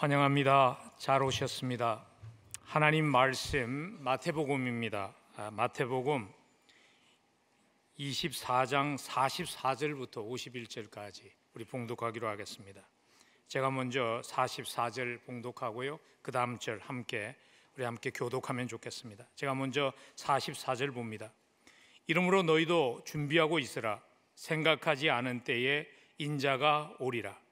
환영합니다. 잘 오셨습니다. 하나님 말씀 마태복음입니다. 마태복음 24장 44절부터 51절까지 우리 봉독하기로 하겠습니다. 제가 먼저 44절 봉독하고요, 그 다음 절 우리 함께 교독하면 좋겠습니다. 제가 먼저 44절 봅니다. 이러므로 너희도 준비하고 있으라. 생각하지 않은 때에 인자가 오리라.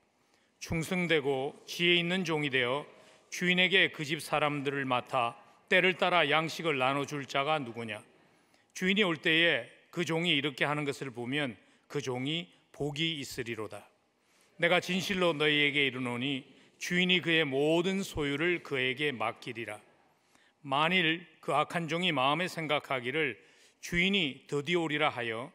충성되고 지혜 있는 종이 되어 주인에게 그 집 사람들을 맡아 때를 따라 양식을 나눠줄 자가 누구냐? 주인이 올 때에 그 종이 이렇게 하는 것을 보면 그 종이 복이 있으리로다. 내가 진실로 너희에게 이르노니 주인이 그의 모든 소유를 그에게 맡기리라. 만일 그 악한 종이 마음에 생각하기를 주인이 드디어 오리라 하여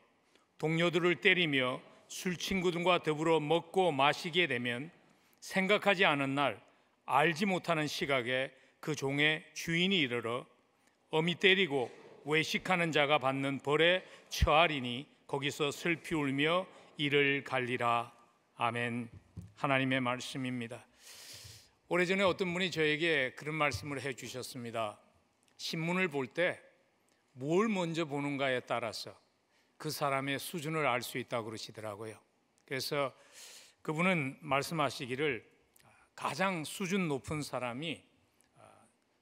동료들을 때리며 술친구들과 더불어 먹고 마시게 되면 생각하지 않은 날 알지 못하는 시각에 그 종의 주인이 이르러 엄히 때리고 외식하는 자가 받는 벌에 처하리니 거기서 슬피 울며 이를 갈리라. 아멘. 하나님의 말씀입니다. 오래전에 어떤 분이 저에게 그런 말씀을 해주셨습니다. 신문을 볼 때 뭘 먼저 보는가에 따라서 그 사람의 수준을 알 수 있다고 그러시더라고요. 그래서 그분은 말씀하시기를 가장 수준 높은 사람이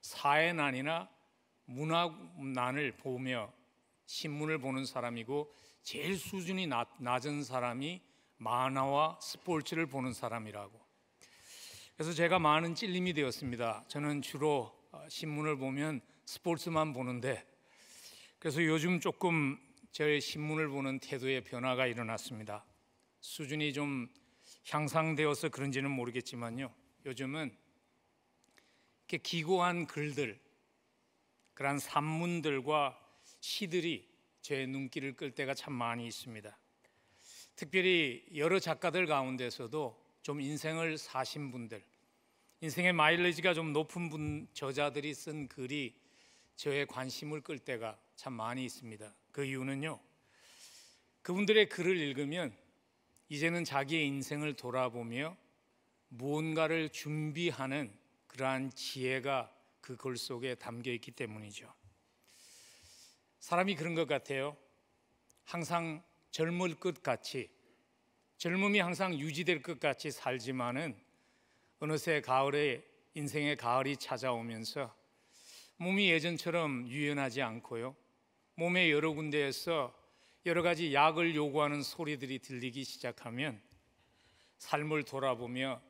사회난이나 문화난을 보며 신문을 보는 사람이고, 제일 수준이 낮은 사람이 만화와 스포츠를 보는 사람이라고. 그래서 제가 많은 찔림이 되었습니다. 저는 주로 신문을 보면 스포츠만 보는데, 그래서 요즘 조금 제 신문을 보는 태도에 변화가 일어났습니다. 수준이 좀 향상되어서 그런지는 모르겠지만요, 요즘은 이렇게 기고한 글들, 그러한 산문들과 시들이 제 눈길을 끌 때가 참 많이 있습니다. 특별히 여러 작가들 가운데서도 좀 인생을 사신 분들, 인생의 마일리지가 좀 높은 저자들이 쓴 글이 저의 관심을 끌 때가 참 많이 있습니다. 그 이유는요, 그분들의 글을 읽으면 이제는 자기의 인생을 돌아보며 무언가를 준비하는 그러한 지혜가 그 글 속에 담겨 있기 때문이죠. 사람이 그런 것 같아요. 항상 젊을 것 같이, 젊음이 항상 유지될 것 같이 살지만은 어느새 가을에 인생의 가을이 찾아오면서 몸이 예전처럼 유연하지 않고요, 몸의 여러 군데에서 여러 가지 약을 요구하는 소리들이 들리기 시작하면 삶을 돌아보며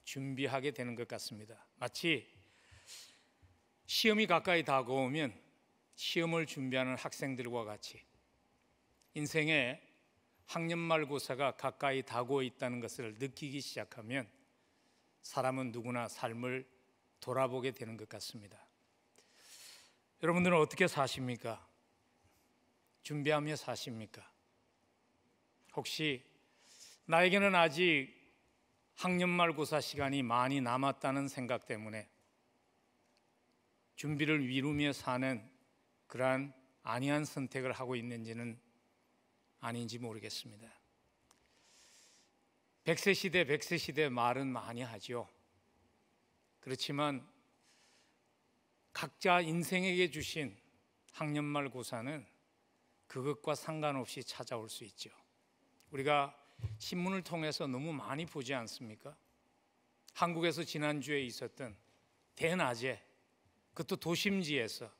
준비하게 되는 것 같습니다. 마치 시험이 가까이 다가오면 시험을 준비하는 학생들과 같이 인생의 학년말고사가 가까이 다가오고 있다는 것을 느끼기 시작하면 사람은 누구나 삶을 돌아보게 되는 것 같습니다. 여러분들은 어떻게 사십니까? 준비하며 사십니까? 혹시 나에게는 아직 학년말고사 시간이 많이 남았다는 생각 때문에 준비를 미루며 사는 그러한 안이한 선택을 하고 있는지는 아닌지 모르겠습니다. 100세 시대 말은 많이 하죠. 그렇지만 각자 인생에게 주신 학년말고사는 그것과 상관없이 찾아올 수 있죠. 우리가 신문을 통해서 너무 많이 보지 않습니까? 한국에서 지난주에 있었던 대낮에, 그것도 도심지에서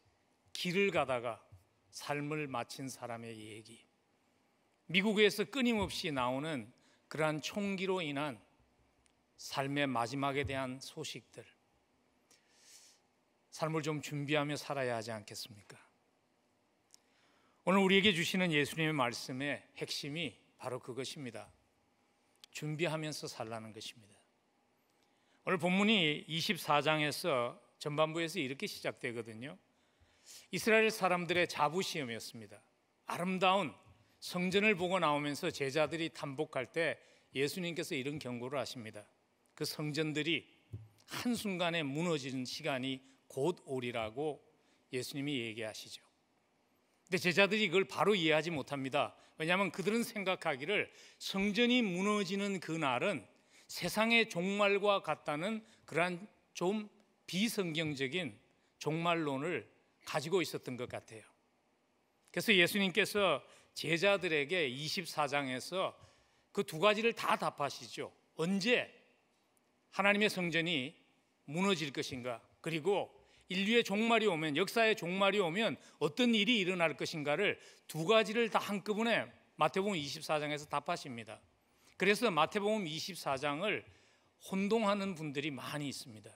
길을 가다가 삶을 마친 사람의 얘기, 미국에서 끊임없이 나오는 그러한 총기로 인한 삶의 마지막에 대한 소식들, 삶을 좀 준비하며 살아야 하지 않겠습니까? 오늘 우리에게 주시는 예수님의 말씀의 핵심이 바로 그것입니다. 준비하면서 살라는 것입니다. 오늘 본문이 24장에서 전반부에서 이렇게 시작되거든요. 이스라엘 사람들의 자부시험이었습니다. 아름다운 성전을 보고 나오면서 제자들이 탐복할 때 예수님께서 이런 경고를 하십니다. 그 성전들이 한순간에 무너지는 시간이 곧 오리라고 예수님이 얘기하시죠. 근데 제자들이 이걸 바로 이해하지 못합니다. 왜냐하면 그들은 생각하기를 성전이 무너지는 그날은 세상의 종말과 같다는 그러한 좀 비성경적인 종말론을 가지고 있었던 것 같아요. 그래서 예수님께서 제자들에게 24장에서 그 두 가지를 다 답하시죠. 언제 하나님의 성전이 무너질 것인가, 그리고 인류의 종말이 오면, 역사의 종말이 오면 어떤 일이 일어날 것인가를 두 가지를 다 한꺼번에 마태복음 24장에서 답하십니다. 그래서 마태복음 24장을 혼동하는 분들이 많이 있습니다.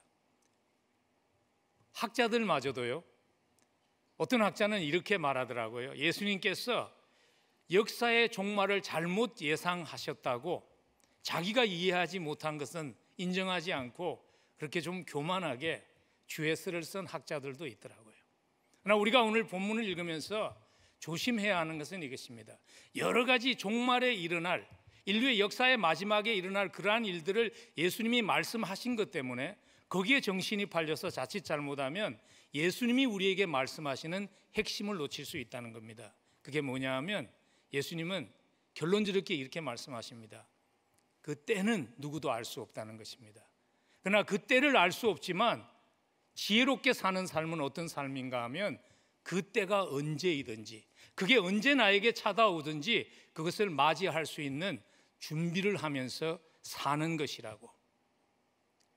학자들마저도요. 어떤 학자는 이렇게 말하더라고요. 예수님께서 역사의 종말을 잘못 예상하셨다고 자기가 이해하지 못한 것은 인정하지 않고 그렇게 좀 교만하게 주예서를 쓴 학자들도 있더라고요. 그러나 우리가 오늘 본문을 읽으면서 조심해야 하는 것은 이것입니다. 여러 가지 종말에 일어날, 인류의 역사의 마지막에 일어날 그러한 일들을 예수님이 말씀하신 것 때문에 거기에 정신이 팔려서 자칫 잘못하면 예수님이 우리에게 말씀하시는 핵심을 놓칠 수 있다는 겁니다. 그게 뭐냐 하면 예수님은 결론적으로 이렇게 말씀하십니다. 그 때는 누구도 알 수 없다는 것입니다. 그러나 그 때를 알 수 없지만 지혜롭게 사는 삶은 어떤 삶인가 하면 그 때가 언제이든지, 그게 언제 나에게 찾아오든지 그것을 맞이할 수 있는 준비를 하면서 사는 것이라고.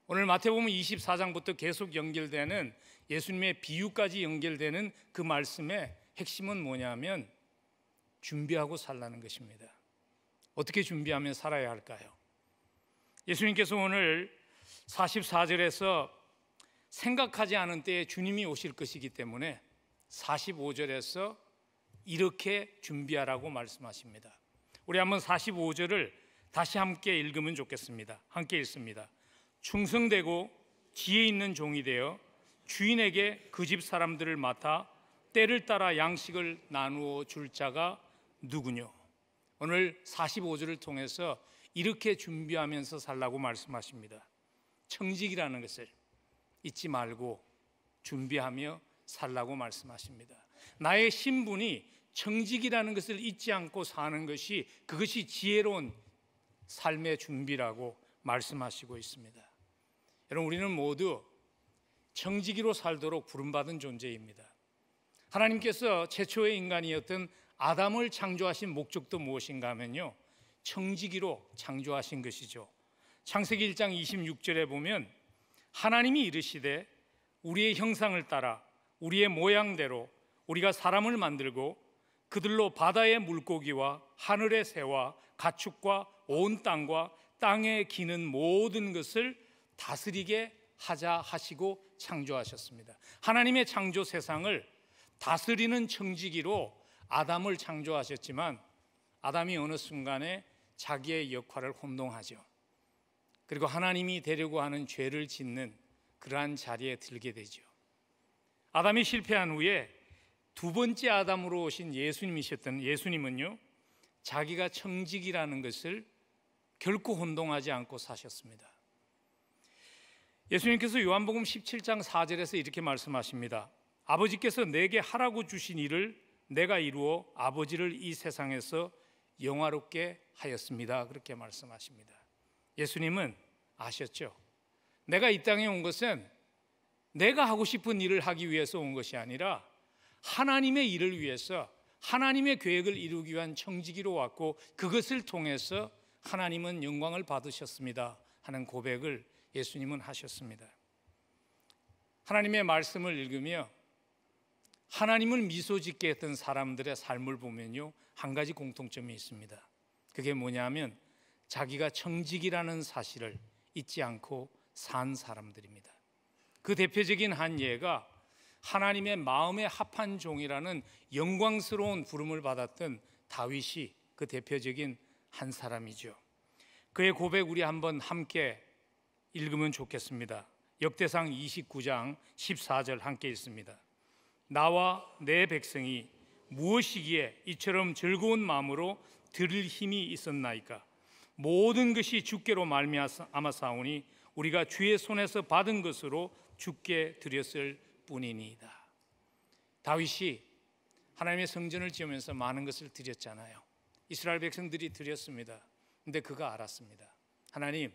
오늘 마태복음 24장부터 계속 연결되는 예수님의 비유까지 연결되는 그 말씀의 핵심은 뭐냐면 준비하고 살라는 것입니다. 어떻게 준비하면 살아야 할까요? 예수님께서 오늘 44절에서 생각하지 않은 때에 주님이 오실 것이기 때문에 45절에서 이렇게 준비하라고 말씀하십니다. 우리 한번 45절을 다시 함께 읽으면 좋겠습니다. 함께 읽습니다. 충성되고 지혜 있는 종이 되어 주인에게 그 집 사람들을 맡아 때를 따라 양식을 나누어 줄 자가 누구뇨? 오늘 45절을 통해서 이렇게 준비하면서 살라고 말씀하십니다. 청직이라는 것을 잊지 말고 준비하며 살라고 말씀하십니다. 나의 신분이 청직이라는 것을 잊지 않고 사는 것이, 그것이 지혜로운 삶의 준비라고 말씀하시고 있습니다. 여러분, 우리는 모두 청지기로 살도록 부름받은 존재입니다. 하나님께서 최초의 인간이었던 아담을 창조하신 목적도 무엇인가 하면요, 청지기로 창조하신 것이죠. 창세기 1장 26절에 보면 하나님이 이르시되 우리의 형상을 따라 우리의 모양대로 우리가 사람을 만들고 그들로 바다의 물고기와 하늘의 새와 가축과 온 땅과 땅에 기는 모든 것을 다스리게 하자 하시고 창조하셨습니다. 하나님의 창조 세상을 다스리는 청지기로 아담을 창조하셨지만 아담이 어느 순간에 자기의 역할을 혼동하죠. 그리고 하나님이 되려고 하는 죄를 짓는 그러한 자리에 들게 되죠. 아담이 실패한 후에 두 번째 아담으로 오신 예수님이셨던 예수님은요, 자기가 청지기라는 것을 결코 혼동하지 않고 사셨습니다. 예수님께서 요한복음 17장 4절에서 이렇게 말씀하십니다. 아버지께서 내게 하라고 주신 일을 내가 이루어 아버지를 이 세상에서 영화롭게 하였습니다. 그렇게 말씀하십니다. 예수님은 아셨죠? 내가 이 땅에 온 것은 내가 하고 싶은 일을 하기 위해서 온 것이 아니라 하나님의 일을 위해서, 하나님의 계획을 이루기 위한 청지기로 왔고 그것을 통해서 하나님은 영광을 받으셨습니다 하는 고백을 예수님은 하셨습니다. 하나님의 말씀을 읽으며 하나님을 미소 짓게 했던 사람들의 삶을 보면요, 한 가지 공통점이 있습니다. 그게 뭐냐면 자기가 청지기라는 사실을 잊지 않고 산 사람들입니다. 그 대표적인 한 예가 하나님의 마음에 합한 종이라는 영광스러운 부름을 받았던 다윗이 그 대표적인 한 사람이죠. 그의 고백 우리 한번 함께 읽으면 좋겠습니다. 역대상 29장 14절 함께 읽습니다. 나와 내 백성이 무엇이기에 이처럼 즐거운 마음으로 드릴 힘이 있었나이까? 모든 것이 주께로 말미암았사오니 우리가 주의 손에서 받은 것으로 주께 드렸을 뿐이니이다. 다윗이 하나님의 성전을 지으면서 많은 것을 드렸잖아요. 이스라엘 백성들이 드렸습니다. 근데 그가 알았습니다. 하나님,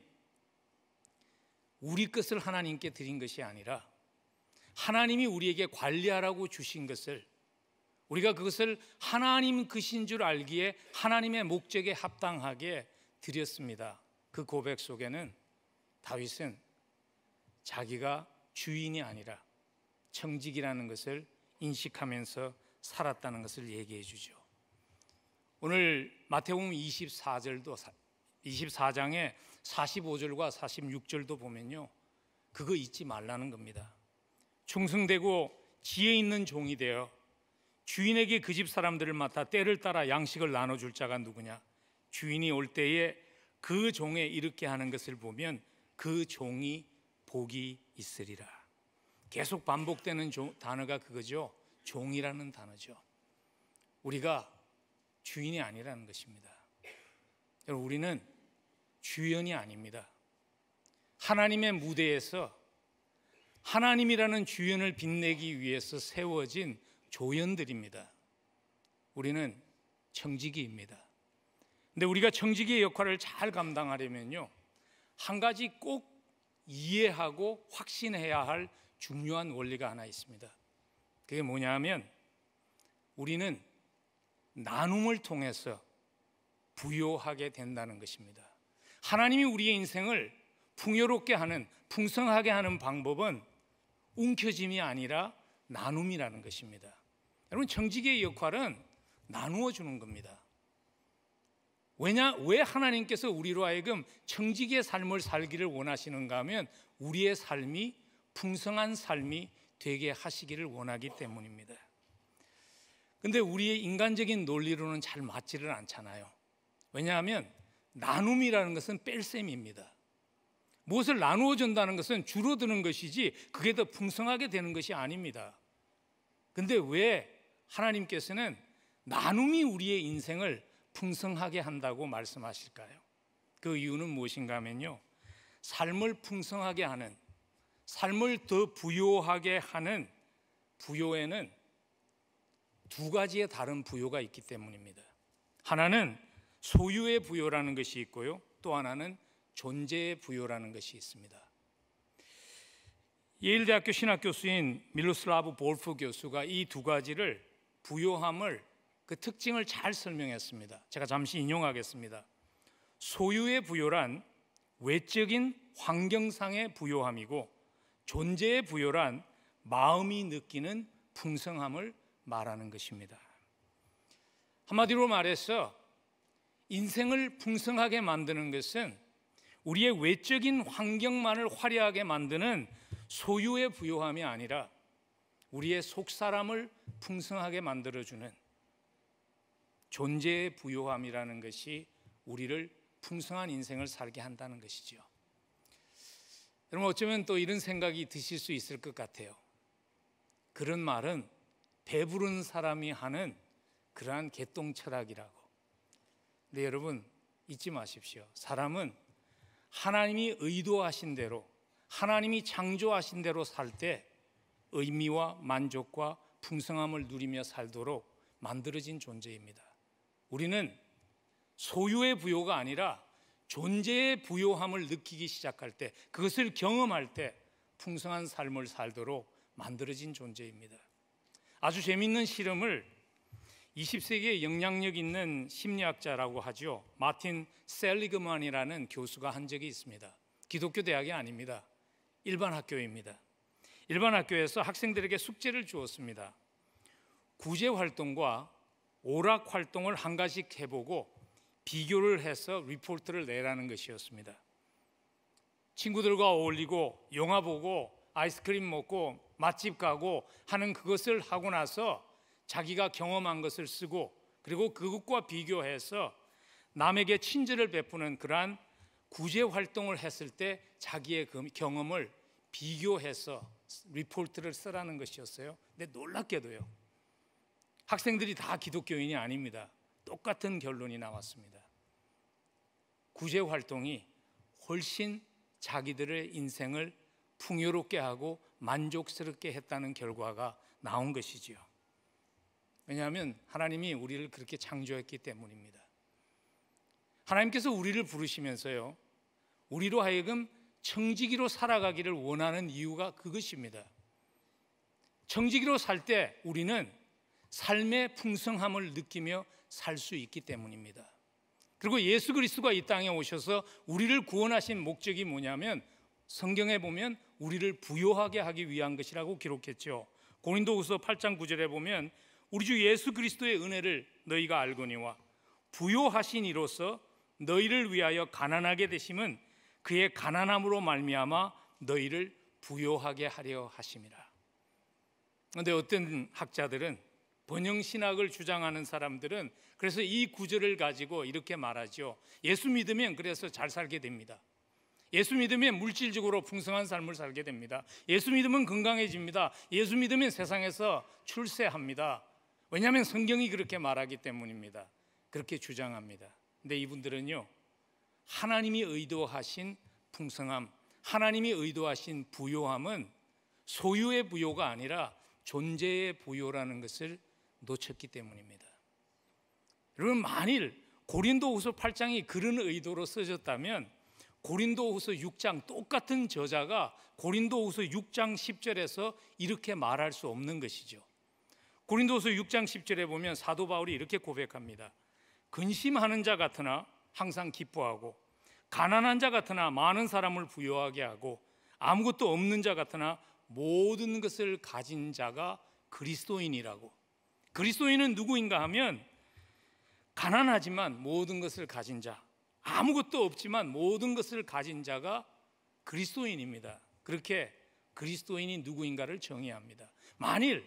우리 것을 하나님께 드린 것이 아니라 하나님이 우리에게 관리하라고 주신 것을, 우리가 그것을 하나님 것인 줄 알기에 하나님의 목적에 합당하게 드렸습니다. 그 고백 속에는 다윗은 자기가 주인이 아니라 청직이라는 것을 인식하면서 살았다는 것을 얘기해 주죠. 오늘 마태복음 24장의 45절과 46절도 보면요, 그거 잊지 말라는 겁니다. 충성되고 지혜 있는 종이 되어 주인에게 그 집 사람들을 맡아 때를 따라 양식을 나눠줄 자가 누구냐? 주인이 올 때에 그 종에 이렇게 하는 것을 보면 그 종이 복이 있으리라. 계속 반복되는 단어가 그거죠. 종이라는 단어죠. 우리가 주인이 아니라는 것입니다. 여러분, 우리는 주연이 아닙니다. 하나님의 무대에서 하나님이라는 주연을 빛내기 위해서 세워진 조연들입니다. 우리는 청지기입니다. 근데 우리가 청지기의 역할을 잘 감당하려면요, 한 가지 꼭 이해하고 확신해야 할 중요한 원리가 하나 있습니다. 그게 뭐냐 하면 우리는 나눔을 통해서 부요하게 된다는 것입니다. 하나님이 우리의 인생을 풍요롭게 하는, 풍성하게 하는 방법은 움켜짐이 아니라 나눔이라는 것입니다. 여러분, 청지기의 역할은 나누어 주는 겁니다. 왜 하나님께서 우리로 하여금 청지기의 삶을 살기를 원하시는가 하면 우리의 삶이 풍성한 삶이 되게 하시기를 원하기 때문입니다. 근데 우리의 인간적인 논리로는 잘 맞지를 않잖아요. 왜냐하면 나눔이라는 것은 뺄셈입니다. 무엇을 나누어 준다는 것은 줄어드는 것이지 그게 더 풍성하게 되는 것이 아닙니다. 근데 왜 하나님께서는 나눔이 우리의 인생을 풍성하게 한다고 말씀하실까요? 그 이유는 무엇인가 하면요, 삶을 풍성하게 하는, 삶을 더 부요하게 하는 부요에는 두 가지의 다른 부요가 있기 때문입니다. 하나는 소유의 부요라는 것이 있고요, 또 하나는 존재의 부요라는 것이 있습니다. 예일대학교 신학교수인 밀로슬라브 볼프 교수가 이 두 가지를, 부요함을, 그 특징을 잘 설명했습니다. 제가 잠시 인용하겠습니다. 소유의 부요란 외적인 환경상의 부요함이고, 존재의 부요란 마음이 느끼는 풍성함을 말하는 것입니다. 한마디로 말해서 인생을 풍성하게 만드는 것은 우리의 외적인 환경만을 화려하게 만드는 소유의 부요함이 아니라 우리의 속사람을 풍성하게 만들어주는 존재의 부요함이라는 것이 우리를 풍성한 인생을 살게 한다는 것이죠. 여러분, 어쩌면 또 이런 생각이 드실 수 있을 것 같아요. 그런 말은 배부른 사람이 하는 그러한 개똥 철학이라고. 근데 여러분, 잊지 마십시오. 사람은 하나님이 의도하신 대로, 하나님이 창조하신 대로 살 때 의미와 만족과 풍성함을 누리며 살도록 만들어진 존재입니다. 우리는 소유의 부요가 아니라 존재의 부요함을 느끼기 시작할 때, 그것을 경험할 때 풍성한 삶을 살도록 만들어진 존재입니다. 아주 재미있는 실험을 20세기에 영향력 있는 심리학자라고 하죠, 마틴 셀리그만이라는 교수가 한 적이 있습니다. 기독교 대학이 아닙니다. 일반 학교입니다. 일반 학교에서 학생들에게 숙제를 주었습니다. 구제 활동과 오락 활동을 한 가지씩 해보고 비교를 해서 리포트를 내라는 것이었습니다. 친구들과 어울리고 영화 보고 아이스크림 먹고 맛집 가고 하는 그것을 하고 나서 자기가 경험한 것을 쓰고, 그리고 그것과 비교해서 남에게 친절을 베푸는 그러한 구제 활동을 했을 때 자기의 그 경험을 비교해서 리포트를 쓰라는 것이었어요. 근데 놀랍게도요, 학생들이 다 기독교인이 아닙니다. 똑같은 결론이 나왔습니다. 구제 활동이 훨씬 자기들의 인생을 풍요롭게 하고 만족스럽게 했다는 결과가 나온 것이지요. 왜냐하면 하나님이 우리를 그렇게 창조했기 때문입니다. 하나님께서 우리를 부르시면서요, 우리로 하여금 청지기로 살아가기를 원하는 이유가 그것입니다. 청지기로 살 때 우리는 삶의 풍성함을 느끼며 살 수 있기 때문입니다. 그리고 예수 그리스도가 이 땅에 오셔서 우리를 구원하신 목적이 뭐냐면 성경에 보면 우리를 부요하게 하기 위한 것이라고 기록했죠. 고린도후서 8장 9절에 보면 우리 주 예수 그리스도의 은혜를 너희가 알거니와 부요하신 이로써 너희를 위하여 가난하게 되심은 그의 가난함으로 말미암아 너희를 부요하게 하려 하심이라. 그런데 어떤 학자들은, 번영신학을 주장하는 사람들은 그래서 이 구절을 가지고 이렇게 말하죠. 예수 믿으면 그래서 잘 살게 됩니다. 예수 믿으면 물질적으로 풍성한 삶을 살게 됩니다. 예수 믿으면 건강해집니다. 예수 믿으면 세상에서 출세합니다. 왜냐하면 성경이 그렇게 말하기 때문입니다. 그렇게 주장합니다. 근데 이분들은요, 하나님이 의도하신 풍성함, 하나님이 의도하신 부요함은 소유의 부요가 아니라 존재의 부요라는 것을 놓쳤기 때문입니다. 여러분, 만일 고린도후서 8장이 그런 의도로 써졌다면 고린도후서 6장 똑같은 저자가 고린도후서 6장 10절에서 이렇게 말할 수 없는 것이죠. 고린도후서 6장 10절에 보면 사도 바울이 이렇게 고백합니다. 근심하는 자 같으나 항상 기뻐하고 가난한 자 같으나 많은 사람을 부유하게 하고 아무것도 없는 자 같으나 모든 것을 가진 자가 그리스도인이라고. 그리스도인은 누구인가 하면 가난하지만 모든 것을 가진 자, 아무것도 없지만 모든 것을 가진 자가 그리스도인입니다. 그렇게 그리스도인이 누구인가를 정의합니다. 만일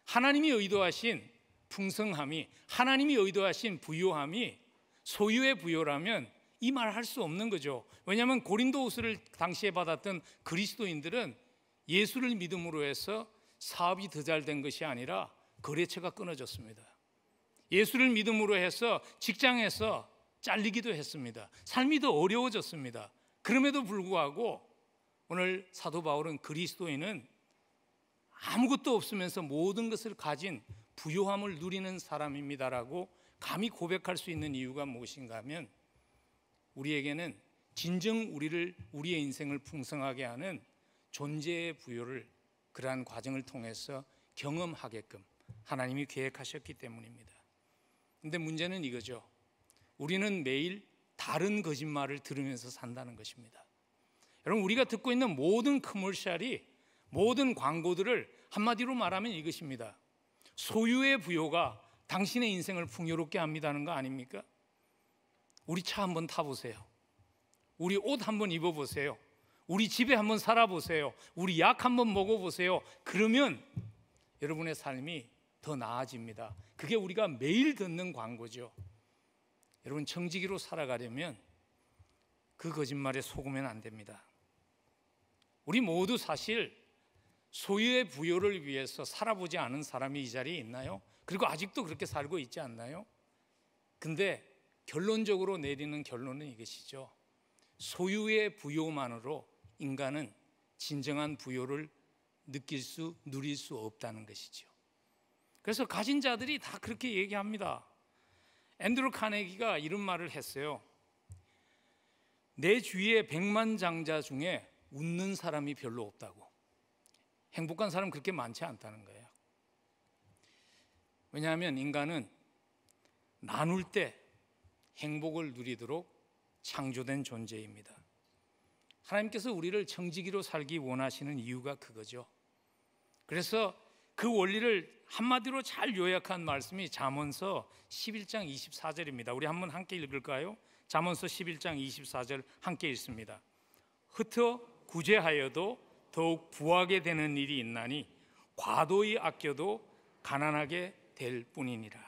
하나님이 의도하신 풍성함이, 하나님이 의도하신 부요함이 소유의 부요라면 이 말 할 수 없는 거죠. 왜냐하면 고린도후서를 당시에 받았던 그리스도인들은 예수를 믿음으로 해서 사업이 더 잘 된 것이 아니라 거래처가 끊어졌습니다. 예수를 믿음으로 해서 직장에서 잘리기도 했습니다. 삶이 더 어려워졌습니다. 그럼에도 불구하고 오늘 사도 바울은 그리스도인은 아무것도 없으면서 모든 것을 가진 부요함을 누리는 사람입니다라고 감히 고백할 수 있는 이유가 무엇인가 하면 우리에게는 진정 우리의 인생을 풍성하게 하는 존재의 부요를 그러한 과정을 통해서 경험하게끔 하나님이 계획하셨기 때문입니다. 그런데 문제는 이거죠. 우리는 매일 다른 거짓말을 들으면서 산다는 것입니다. 여러분, 우리가 듣고 있는 모든 커머셜이, 모든 광고들을 한마디로 말하면 이것입니다. 소유의 부요가 당신의 인생을 풍요롭게 합니다는 거 아닙니까? 우리 차 한번 타보세요. 우리 옷 한번 입어보세요. 우리 집에 한번 살아보세요. 우리 약 한번 먹어보세요. 그러면 여러분의 삶이 더 나아집니다. 그게 우리가 매일 듣는 광고죠. 여러분, 청지기로 살아가려면 그 거짓말에 속으면 안 됩니다. 우리 모두 사실 소유의 부요를 위해서 살아보지 않은 사람이 이 자리에 있나요? 그리고 아직도 그렇게 살고 있지 않나요? 근데 결론적으로 내리는 결론은 이것이죠. 소유의 부요만으로 인간은 진정한 부요를 누릴 수 없다는 것이죠. 그래서 가진 자들이 다 그렇게 얘기합니다. 앤드루 카네기가 이런 말을 했어요. 내 주위의 백만장자 중에 웃는 사람이 별로 없다고. 행복한 사람 그렇게 많지 않다는 거예요. 왜냐하면 인간은 나눌 때 행복을 누리도록 창조된 존재입니다. 하나님께서 우리를 청지기로 살기 원하시는 이유가 그거죠. 그래서 그 원리를 한마디로 잘 요약한 말씀이 잠언서 11장 24절입니다. 우리 한번 함께 읽을까요? 잠언서 11장 24절 함께 읽습니다. 흩어 구제하여도 더욱 부하게 되는 일이 있나니 과도히 아껴도 가난하게 될 뿐이니라.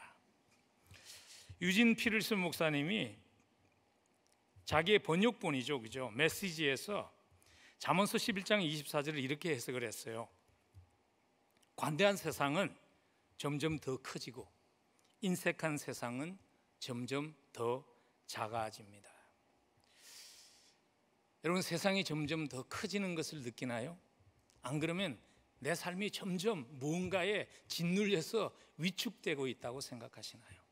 유진 피를슨 목사님이 자기의 번역본이죠, 그죠? 메시지에서 잠언서 11장 24절을 이렇게 해석을 했어요. 관대한 세상은 점점 더 커지고 인색한 세상은 점점 더 작아집니다. 여러분, 세상이 점점 더 커지는 것을 느끼나요? 안 그러면 내 삶이 점점 무언가에 짓눌려서 위축되고 있다고 생각하시나요?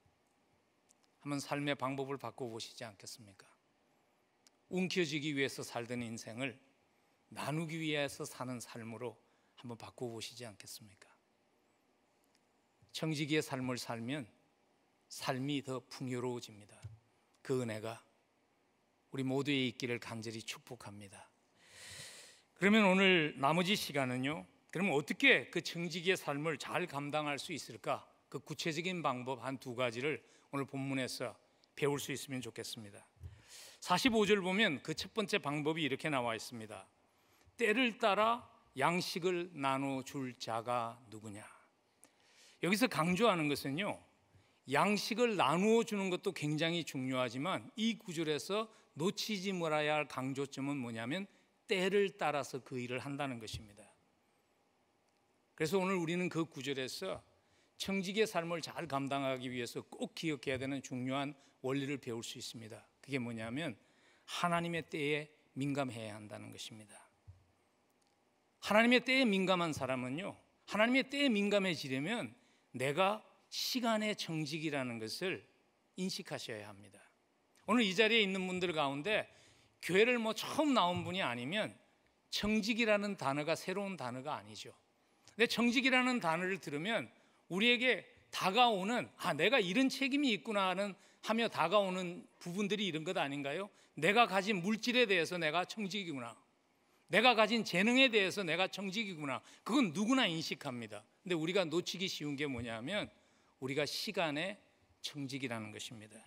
한번 삶의 방법을 바꿔보시지 않겠습니까? 움켜쥐기 위해서 살던 인생을 나누기 위해서 사는 삶으로 한번 바꿔보시지 않겠습니까? 청지기의 삶을 살면 삶이 더 풍요로워집니다. 그 은혜가 우리 모두에 있기를 간절히 축복합니다. 그러면 오늘 나머지 시간은요, 그러면 어떻게 그 청지기의 삶을 잘 감당할 수 있을까? 그 구체적인 방법 한 두 가지를 오늘 본문에서 배울 수 있으면 좋겠습니다. 45절 보면 그 첫 번째 방법이 이렇게 나와 있습니다. 때를 따라 양식을 나눠줄 자가 누구냐? 여기서 강조하는 것은요, 양식을 나누어 주는 것도 굉장히 중요하지만 이 구절에서 놓치지 말아야 할 강조점은 뭐냐면 때를 따라서 그 일을 한다는 것입니다. 그래서 오늘 우리는 그 구절에서 청지기의 삶을 잘 감당하기 위해서 꼭 기억해야 되는 중요한 원리를 배울 수 있습니다. 그게 뭐냐면 하나님의 때에 민감해야 한다는 것입니다. 하나님의 때에 민감한 사람은요, 하나님의 때에 민감해지려면 내가 시간의 청지기라는 것을 인식하셔야 합니다. 오늘 이 자리에 있는 분들 가운데 교회를 처음 나온 분이 아니면 청지기라는 단어가 새로운 단어가 아니죠. 근데 청지기라는 단어를 들으면 우리에게 다가오는 내가 이런 책임이 있구나 하며 다가오는 부분들이 이런 것 아닌가요? 내가 가진 물질에 대해서 내가 청지기구나, 내가 가진 재능에 대해서 내가 청지기구나, 그건 누구나 인식합니다. 근데 우리가 놓치기 쉬운 게 뭐냐면 우리가 시간의 청지기라는 것입니다.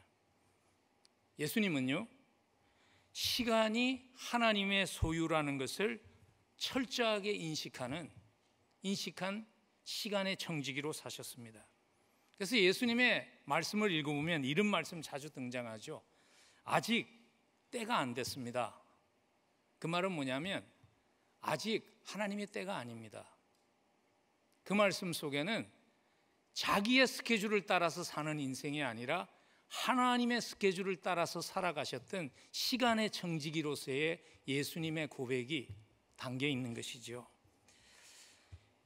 예수님은요, 시간이 하나님의 소유라는 것을 철저하게 인식한 시간의 청지기로 사셨습니다. 그래서 예수님의 말씀을 읽어보면 이런 말씀 자주 등장하죠. 아직 때가 안 됐습니다. 그 말은 뭐냐면 아직 하나님의 때가 아닙니다. 그 말씀 속에는 자기의 스케줄을 따라서 사는 인생이 아니라 하나님의 스케줄을 따라서 살아가셨던 시간의 청지기로서의 예수님의 고백이 담겨 있는 것이죠.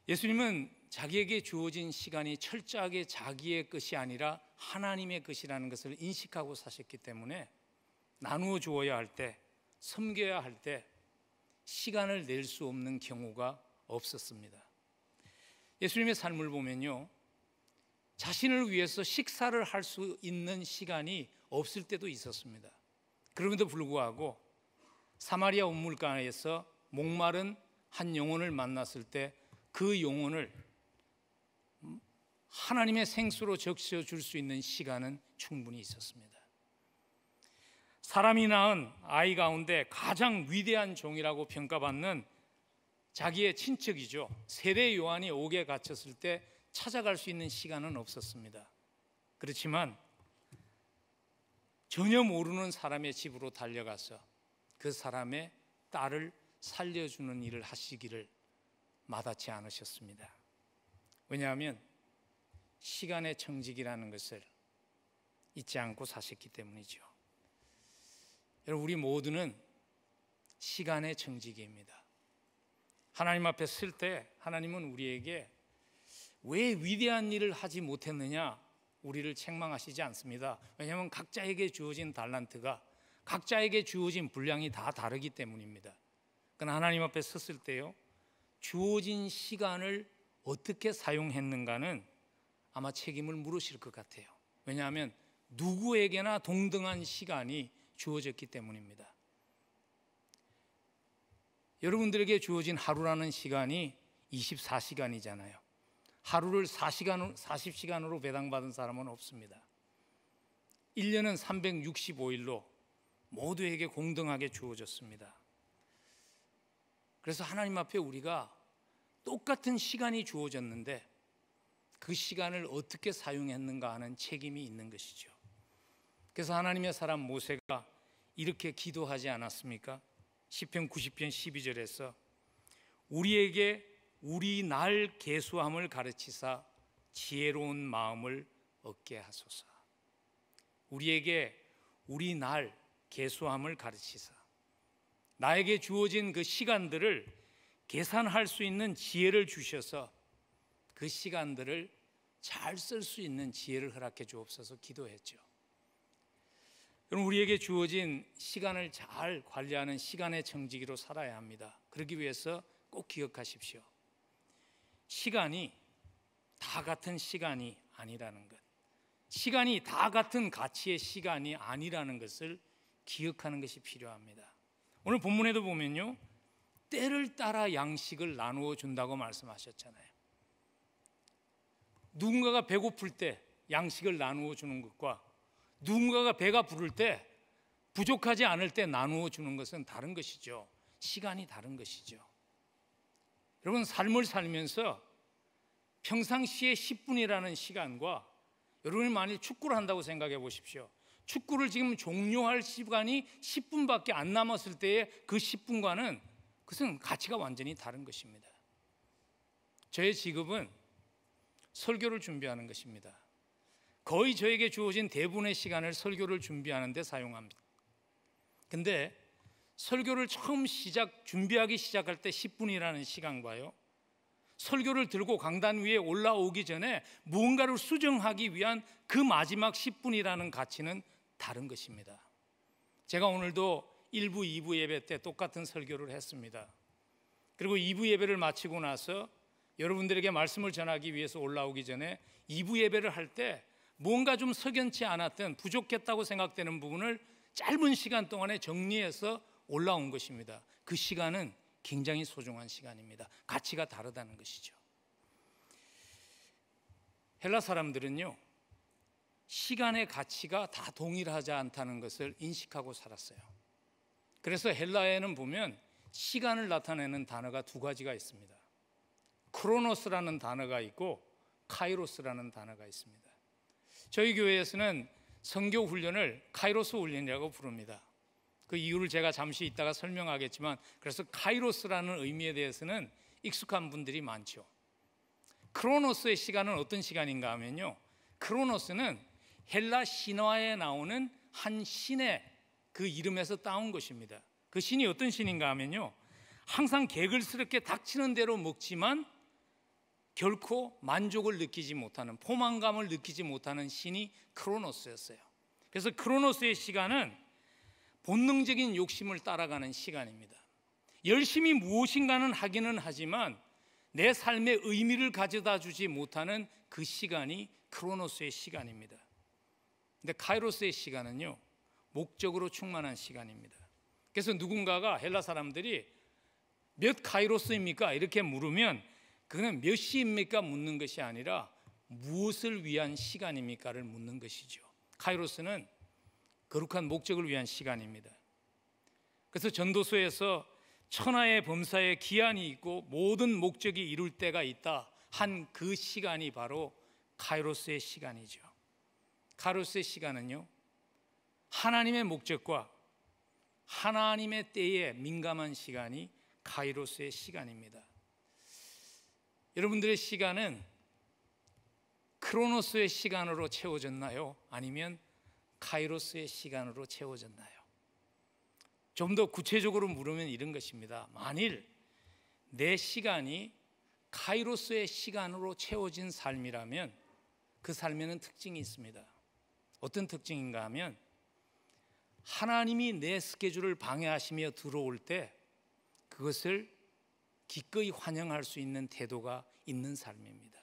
예수님은 자기에게 주어진 시간이 철저하게 자기의 것이 아니라 하나님의 것이라는 것을 인식하고 사셨기 때문에 나누어 주어야 할 때, 섬겨야 할 때 시간을 낼 수 없는 경우가 없었습니다. 예수님의 삶을 보면요, 자신을 위해서 식사를 할 수 있는 시간이 없을 때도 있었습니다. 그럼에도 불구하고 사마리아 우물가에서 목마른 한 영혼을 만났을 때 그 영혼을 하나님의 생수로 적셔줄 수 있는 시간은 충분히 있었습니다. 사람이 낳은 아이 가운데 가장 위대한 종이라고 평가받는 자기의 친척이죠, 세례 요한이 옥에 갇혔을 때 찾아갈 수 있는 시간은 없었습니다. 그렇지만 전혀 모르는 사람의 집으로 달려가서 그 사람의 딸을 살려주는 일을 하시기를 마다치 않으셨습니다. 왜냐하면 시간의 청지기라는 것을 잊지 않고 사셨기 때문이죠. 여러분, 우리 모두는 시간의 청지기입니다. 하나님 앞에 설 때 하나님은 우리에게 왜 위대한 일을 하지 못했느냐 우리를 책망하시지 않습니다. 왜냐하면 각자에게 주어진 달란트가, 각자에게 주어진 분량이 다 다르기 때문입니다. 그러나 하나님 앞에 섰을 때요, 주어진 시간을 어떻게 사용했는가는 아마 책임을 물으실 것 같아요. 왜냐하면 누구에게나 동등한 시간이 주어졌기 때문입니다. 여러분들에게 주어진 하루라는 시간이 24시간이잖아요. 하루를 40시간으로 배당받은 사람은 없습니다. 1년은 365일로 모두에게 공정하게 주어졌습니다. 그래서 하나님 앞에 우리가 똑같은 시간이 주어졌는데 그 시간을 어떻게 사용했는가 하는 책임이 있는 것이죠. 그래서 하나님의 사람 모세가 이렇게 기도하지 않았습니까? 시편 90편 12절에서 우리에게 우리 날 계수함을 가르치사 지혜로운 마음을 얻게 하소서. 우리에게 우리 날 계수함을 가르치사, 나에게 주어진 그 시간들을 계산할 수 있는 지혜를 주셔서 그 시간들을 잘 쓸 수 있는 지혜를 허락해 주옵소서 기도했죠. 여러분, 우리에게 주어진 시간을 잘 관리하는 시간의 청지기로 살아야 합니다. 그러기 위해서 꼭 기억하십시오. 시간이 다 같은 시간이 아니라는 것, 시간이 다 같은 가치의 시간이 아니라는 것을 기억하는 것이 필요합니다. 오늘 본문에도 보면요, 때를 따라 양식을 나누어 준다고 말씀하셨잖아요. 누군가가 배고플 때 양식을 나누어 주는 것과 누군가가 배가 부를 때, 부족하지 않을 때 나누어 주는 것은 다른 것이죠. 시간이 다른 것이죠. 여러분, 삶을 살면서 평상시에 10분이라는 시간과 여러분이 만일 축구를 한다고 생각해 보십시오. 축구를 지금 종료할 시간이 10분밖에 안 남았을 때의 그 10분과는 그것은 가치가 완전히 다른 것입니다. 저의 직업은 설교를 준비하는 것입니다. 거의 저에게 주어진 대부분의 시간을 설교를 준비하는 데 사용합니다. 근데 설교를 처음 준비하기 시작할 때 10분이라는 시간과요, 설교를 들고 강단 위에 올라오기 전에 무언가를 수정하기 위한 그 마지막 10분이라는 가치는 다른 것입니다. 제가 오늘도 1부, 2부 예배 때 똑같은 설교를 했습니다. 그리고 2부 예배를 마치고 나서 여러분들에게 말씀을 전하기 위해서 올라오기 전에 2부 예배를 할 때 뭔가 좀 석연치 않았던, 부족했다고 생각되는 부분을 짧은 시간 동안에 정리해서 올라온 것입니다. 그 시간은 굉장히 소중한 시간입니다. 가치가 다르다는 것이죠. 헬라 사람들은요, 시간의 가치가 다 동일하지 않다는 것을 인식하고 살았어요. 그래서 헬라에는 보면 시간을 나타내는 단어가 두 가지가 있습니다. 크로노스라는 단어가 있고 카이로스라는 단어가 있습니다. 저희 교회에서는 선교 훈련을 카이로스 훈련이라고 부릅니다. 그 이유를 제가 잠시 이따가 설명하겠지만, 그래서 카이로스라는 의미에 대해서는 익숙한 분들이 많죠. 크로노스의 시간은 어떤 시간인가 하면요, 크로노스는 헬라 신화에 나오는 한 신의 그 이름에서 따온 것입니다. 그 신이 어떤 신인가 하면요, 항상 개걸스럽게 닥치는 대로 먹지만 결코 만족을 느끼지 못하는, 포만감을 느끼지 못하는 신이 크로노스였어요. 그래서 크로노스의 시간은 본능적인 욕심을 따라가는 시간입니다. 열심히 무엇인가는 하기는 하지만 내 삶에 의미를 가져다 주지 못하는 그 시간이 크로노스의 시간입니다. 근데 카이로스의 시간은요, 목적으로 충만한 시간입니다. 그래서 누군가가, 헬라 사람들이 몇 카이로스입니까? 이렇게 물으면 그는 몇 시입니까? 묻는 것이 아니라 무엇을 위한 시간입니까를 묻는 것이죠. 카이로스는 거룩한 목적을 위한 시간입니다. 그래서 전도서에서 천하의 범사에 기한이 있고 모든 목적이 이룰 때가 있다 한 그 시간이 바로 카이로스의 시간이죠. 카이로스의 시간은요, 하나님의 목적과 하나님의 때에 민감한 시간이 카이로스의 시간입니다. 여러분들의 시간은 크로노스의 시간으로 채워졌나요? 아니면 카이로스의 시간으로 채워졌나요? 좀 더 구체적으로 물으면 이런 것입니다. 만일 내 시간이 카이로스의 시간으로 채워진 삶이라면 그 삶에는 특징이 있습니다. 어떤 특징인가 하면, 하나님이 내 스케줄을 방해하시며 들어올 때 그것을 기꺼이 환영할 수 있는 태도가 있는 삶입니다.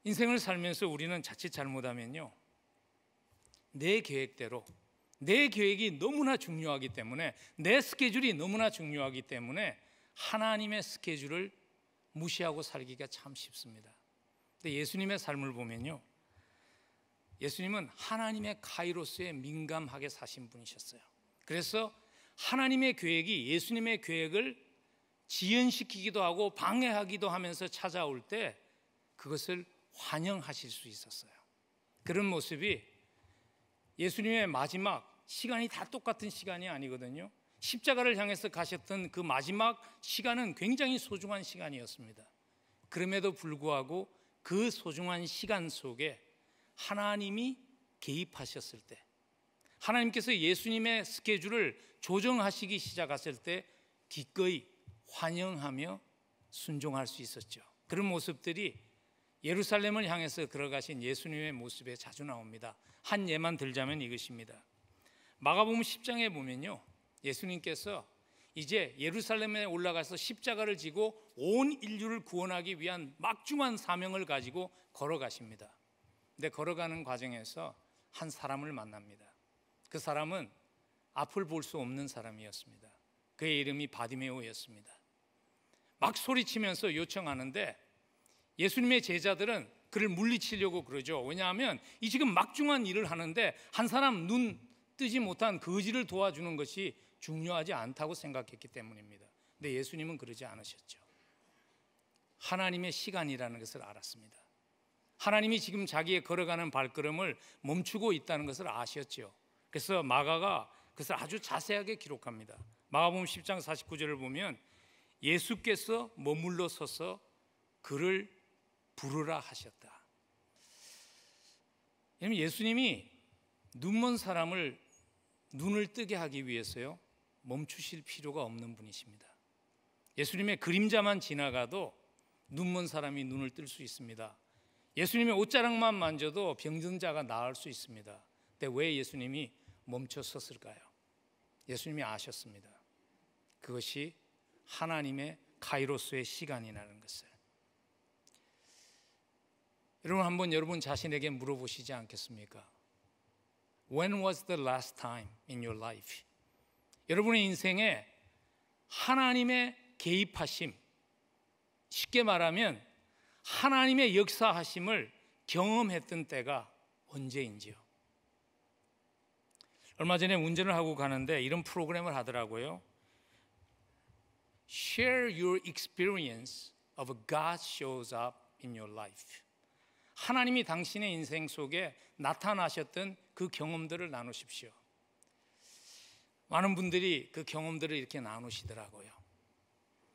인생을 살면서 우리는 자칫 잘못하면요, 내 계획대로, 내 계획이 너무나 중요하기 때문에, 내 스케줄이 너무나 중요하기 때문에 하나님의 스케줄을 무시하고 살기가 참 쉽습니다. 근데 예수님의 삶을 보면요, 예수님은 하나님의 카이로스에 민감하게 사신 분이셨어요. 그래서 하나님의 계획이 예수님의 계획을 지연시키기도 하고 방해하기도 하면서 찾아올 때 그것을 환영하실 수 있었어요. 그런 모습이 예수님의 마지막 시간이 다 똑같은 시간이 아니거든요. 십자가를 향해서 가셨던 그 마지막 시간은 굉장히 소중한 시간이었습니다. 그럼에도 불구하고 그 소중한 시간 속에 하나님이 개입하셨을 때, 하나님께서 예수님의 스케줄을 조정하시기 시작하실 때 기꺼이 환영하며 순종할 수 있었죠. 그런 모습들이 예루살렘을 향해서 걸어가신 예수님의 모습에 자주 나옵니다. 한 예만 들자면 이것입니다. 마가복음 10장에 보면요, 예수님께서 이제 예루살렘에 올라가서 십자가를 지고 온 인류를 구원하기 위한 막중한 사명을 가지고 걸어가십니다. 근데 걸어가는 과정에서 한 사람을 만납니다. 그 사람은 앞을 볼 수 없는 사람이었습니다. 그의 이름이 바디메오였습니다. 막 소리치면서 요청하는데 예수님의 제자들은 그를 물리치려고 그러죠. 왜냐하면 이 지금 막중한 일을 하는데 한 사람 눈 뜨지 못한 거지를 도와주는 것이 중요하지 않다고 생각했기 때문입니다. 근데 예수님은 그러지 않으셨죠. 하나님의 시간이라는 것을 알았습니다. 하나님이 지금 자기의 걸어가는 발걸음을 멈추고 있다는 것을 아셨죠. 그래서 마가가 그것을 아주 자세하게 기록합니다. 마가복음 10장 49절을 보면 예수께서 머물러 서서 그를 부르라 하셨다. 예수님이 눈먼 사람을 눈을 뜨게 하기 위해서요, 멈추실 필요가 없는 분이십니다. 예수님의 그림자만 지나가도 눈먼 사람이 눈을 뜰 수 있습니다. 예수님의 옷자락만 만져도 병든 자가 나을 수 있습니다. 근데 왜 예수님이 멈춰 섰을까요? 예수님이 아셨습니다. 그것이 하나님의 카이로스의 시간이라는 것을. 여러분, 한번 여러분 자신에게 물어보시지 않겠습니까? When was the last time in your life? 여러분의 인생에 하나님의 개입하심, 쉽게 말하면 하나님의 역사하심을 경험했던 때가 언제인지요? 얼마 전에 운전을 하고 가는데 이런 프로그램을 하더라고요. Share your experience of God shows up in your life. 하나님이 당신의 인생 속에 나타나셨던 그 경험들을 나누십시오. 많은 분들이 그 경험들을 이렇게 나누시더라고요.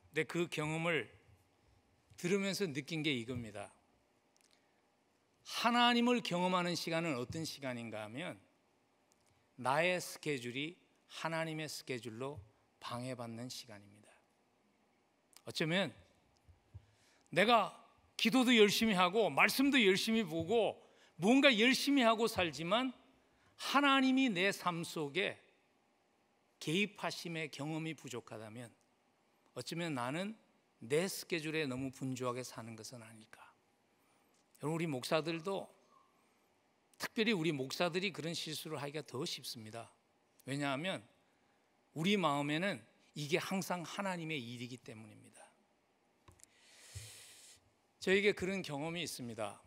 근데 그 경험을 들으면서 느낀 게 이겁니다. 하나님을 경험하는 시간은 어떤 시간인가 하면 나의 스케줄이 하나님의 스케줄로 방해받는 시간입니다. 어쩌면 내가 기도도 열심히 하고 말씀도 열심히 보고 뭔가 열심히 하고 살지만 하나님이 내 삶 속에 개입하심의 경험이 부족하다면 어쩌면 나는 내 스케줄에 너무 분주하게 사는 것은 아닐까. 여러분, 우리 목사들도, 특별히 우리 목사들이 그런 실수를 하기가 더 쉽습니다. 왜냐하면 우리 마음에는 이게 항상 하나님의 일이기 때문입니다. 저에게 그런 경험이 있습니다.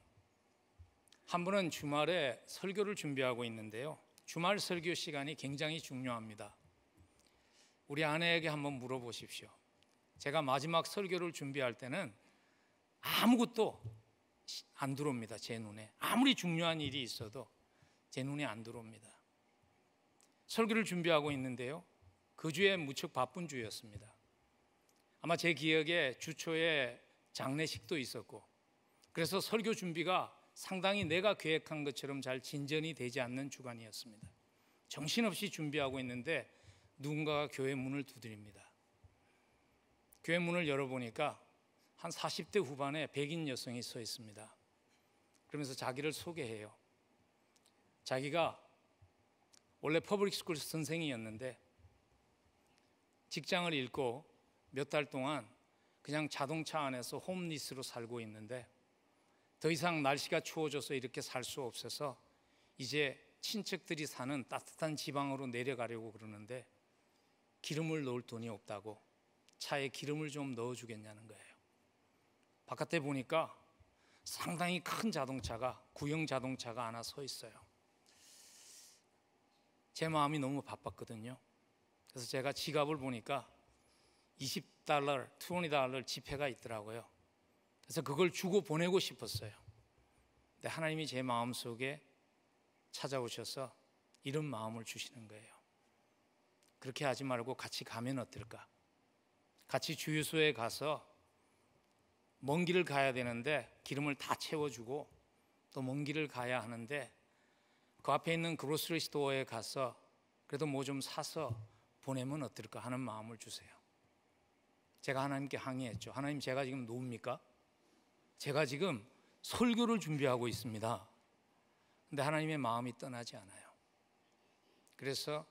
한 번은 주말에 설교를 준비하고 있는데요, 주말 설교 시간이 굉장히 중요합니다. 우리 아내에게 한번 물어보십시오. 제가 마지막 설교를 준비할 때는 아무것도 안 들어옵니다. 제 눈에 아무리 중요한 일이 있어도 제 눈에 안 들어옵니다. 설교를 준비하고 있는데요, 그 주에 무척 바쁜 주였습니다. 아마 제 기억에 주초에 장례식도 있었고, 그래서 설교 준비가 상당히 내가 계획한 것처럼 잘 진전이 되지 않는 주간이었습니다. 정신없이 준비하고 있는데 누군가가 교회 문을 두드립니다. 교회 문을 열어보니까 한 40대 후반에 백인 여성이 서 있습니다. 그러면서 자기를 소개해요. 자기가 원래 퍼블릭 스쿨 선생이었는데 직장을 잃고 몇 달 동안 그냥 자동차 안에서 홈리스로 살고 있는데 더 이상 날씨가 추워져서 이렇게 살 수 없어서 이제 친척들이 사는 따뜻한 지방으로 내려가려고 그러는데 기름을 넣을 돈이 없다고 차에 기름을 좀 넣어주겠냐는 거예요. 바깥에 보니까 상당히 큰 자동차가, 구형 자동차가 하나 서 있어요. 제 마음이 너무 바빴거든요. 그래서 제가 지갑을 보니까 $20, $20 지폐가 있더라고요. 그래서 그걸 주고 보내고 싶었어요. 근데 하나님이 제 마음속에 찾아오셔서 이런 마음을 주시는 거예요. 그렇게 하지 말고 같이 가면 어떨까? 같이 주유소에 가서 먼 길을 가야 되는데 기름을 다 채워주고 또 먼 길을 가야 하는데 그 앞에 있는 그로스리 스토어에 가서 그래도 뭐 좀 사서 보내면 어떨까 하는 마음을 주세요. 제가 하나님께 항의했죠. 하나님, 제가 지금 노입니까? 제가 지금 설교를 준비하고 있습니다. 근데 하나님의 마음이 떠나지 않아요. 그래서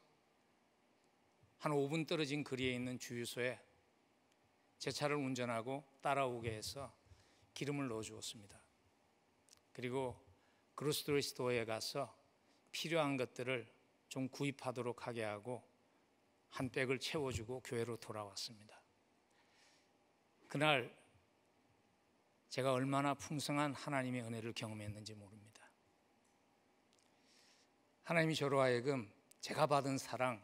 한 5분 떨어진 거리에 있는 주유소에 제 차를 운전하고 따라오게 해서 기름을 넣어 주었습니다. 그리고 그로스리 스토어에 가서 필요한 것들을 좀 구입하도록 하게 하고 한 백을 채워주고 교회로 돌아왔습니다. 그날 제가 얼마나 풍성한 하나님의 은혜를 경험했는지 모릅니다. 하나님이 저로 하여금 제가 받은 사랑,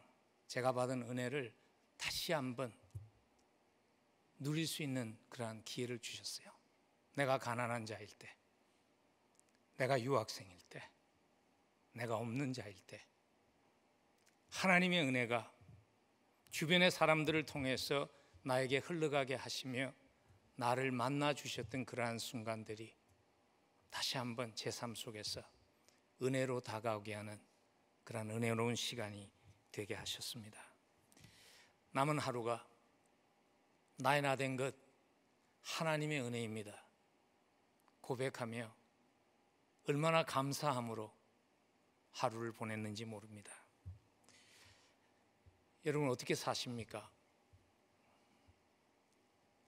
제가 받은 은혜를 다시 한번 누릴 수 있는 그러한 기회를 주셨어요. 내가 가난한 자일 때, 내가 유학생일 때, 내가 없는 자일 때 하나님의 은혜가 주변의 사람들을 통해서 나에게 흘러가게 하시며 나를 만나 주셨던 그러한 순간들이 다시 한번 제 삶 속에서 은혜로 다가오게 하는 그런 은혜로운 시간이 되게 하셨습니다. 남은 하루가 나의 나 된 것 하나님의 은혜입니다 고백하며 얼마나 감사함으로 하루를 보냈는지 모릅니다. 여러분 어떻게 사십니까?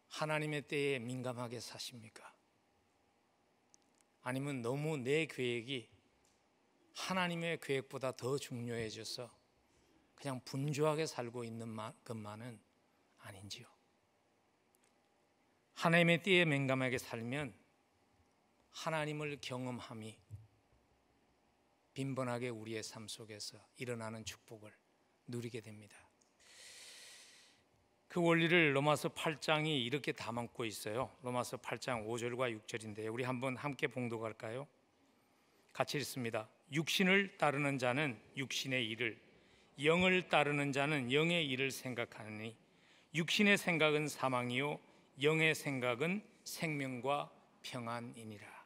하나님의 때에 민감하게 사십니까? 아니면 너무 내 계획이 하나님의 계획보다 더 중요해져서 그냥 분주하게 살고 있는 것만은 아닌지요? 하나님의 때에 민감하게 살면 하나님을 경험함이 빈번하게 우리의 삶 속에서 일어나는 축복을 누리게 됩니다. 그 원리를 로마서 8장이 이렇게 담고 있어요. 로마서 8장 5절과 6절인데 우리 한번 함께 봉독할까요? 같이 읽습니다. 육신을 따르는 자는 육신의 일을, 영을 따르는 자는 영의 일을 생각하느니 육신의 생각은 사망이요 영의 생각은 생명과 평안이니라.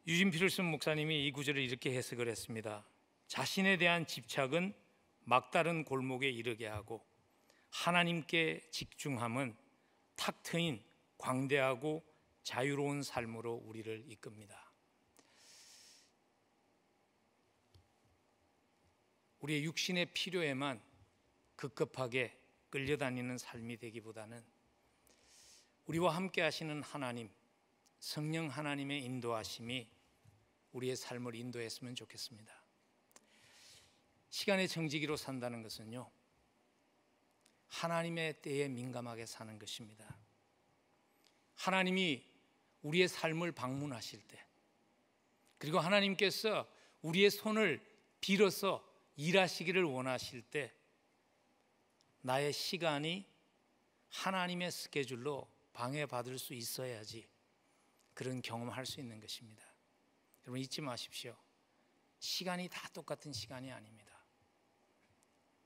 유진 피터슨 목사님이 이 구절을 이렇게 해석을 했습니다. 자신에 대한 집착은 막다른 골목에 이르게 하고 하나님께 집중함은 탁 트인 광대하고 자유로운 삶으로 우리를 이끕니다. 우리의 육신의 필요에만 급급하게 끌려다니는 삶이 되기보다는 우리와 함께 하시는 하나님, 성령 하나님의 인도하심이 우리의 삶을 인도했으면 좋겠습니다. 시간의 정지기로 산다는 것은요, 하나님의 때에 민감하게 사는 것입니다. 하나님이 우리의 삶을 방문하실 때, 그리고 하나님께서 우리의 손을 빌어서 일하시기를 원하실 때 나의 시간이 하나님의 스케줄로 방해받을 수 있어야지 그런 경험을 할 수 있는 것입니다. 여러분 잊지 마십시오. 시간이 다 똑같은 시간이 아닙니다.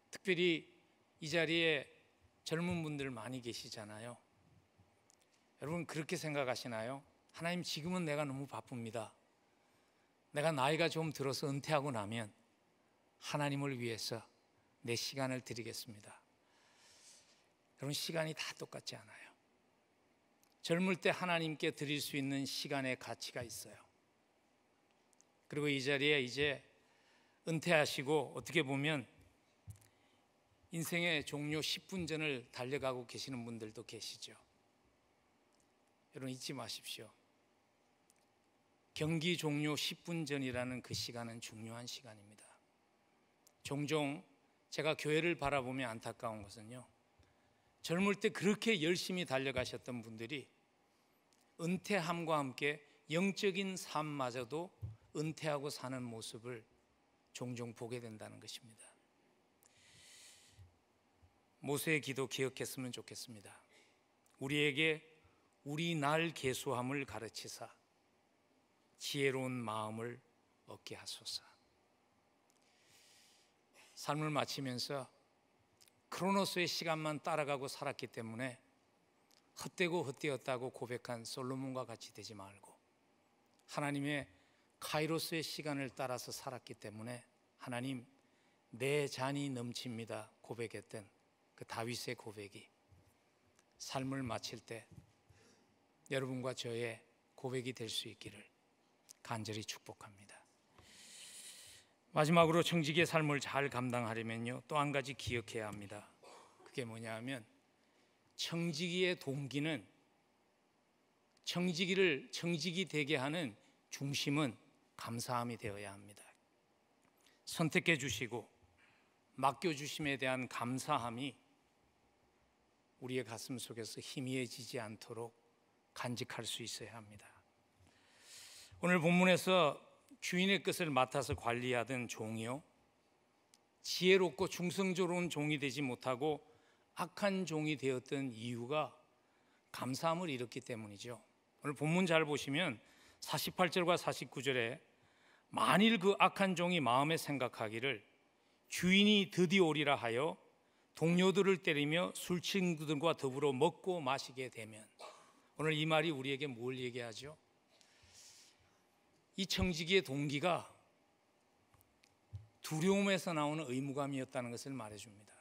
특별히 이 자리에 젊은 분들 많이 계시잖아요. 여러분 그렇게 생각하시나요? 하나님 지금은 내가 너무 바쁩니다. 내가 나이가 좀 들어서 은퇴하고 나면 하나님을 위해서 내 시간을 드리겠습니다. 여러분 시간이 다 똑같지 않아요. 젊을 때 하나님께 드릴 수 있는 시간의 가치가 있어요. 그리고 이 자리에 이제 은퇴하시고 어떻게 보면 인생의 종료 10분 전을 달려가고 계시는 분들도 계시죠. 여러분 잊지 마십시오. 경기 종료 10분 전이라는 그 시간은 중요한 시간입니다. 종종 제가 교회를 바라보며 안타까운 것은요, 젊을 때 그렇게 열심히 달려가셨던 분들이 은퇴함과 함께 영적인 삶마저도 은퇴하고 사는 모습을 종종 보게 된다는 것입니다. 모세의 기도 기억했으면 좋겠습니다. 우리에게 우리 날 계수함을 가르치사 지혜로운 마음을 얻게 하소서. 삶을 마치면서 크로노스의 시간만 따라가고 살았기 때문에 헛되고 헛되었다고 고백한 솔로몬과 같이 되지 말고 하나님의 카이로스의 시간을 따라서 살았기 때문에 하나님 내 잔이 넘칩니다 고백했던 그 다윗의 고백이 삶을 마칠 때 여러분과 저의 고백이 될 수 있기를 간절히 축복합니다. 마지막으로 청지기의 삶을 잘 감당하려면요, 또 한 가지 기억해야 합니다. 그게 뭐냐 하면 청지기의 동기는, 청지기 되게 하는 중심은 감사함이 되어야 합니다. 선택해 주시고 맡겨 주심에 대한 감사함이 우리의 가슴 속에서 희미해지지 않도록 간직할 수 있어야 합니다. 오늘 본문에서 주인의 것을 맡아서 관리하던 종이요, 지혜롭고 충성스러운 종이 되지 못하고 악한 종이 되었던 이유가 감사함을 잃었기 때문이죠. 오늘 본문 잘 보시면 48절과 49절에 만일 그 악한 종이 마음에 생각하기를 주인이 드디어 오리라 하여 동료들을 때리며 술친구들과 더불어 먹고 마시게 되면, 오늘 이 말이 우리에게 뭘 얘기하죠? 이 청지기의 동기가 두려움에서 나오는 의무감이었다는 것을 말해줍니다.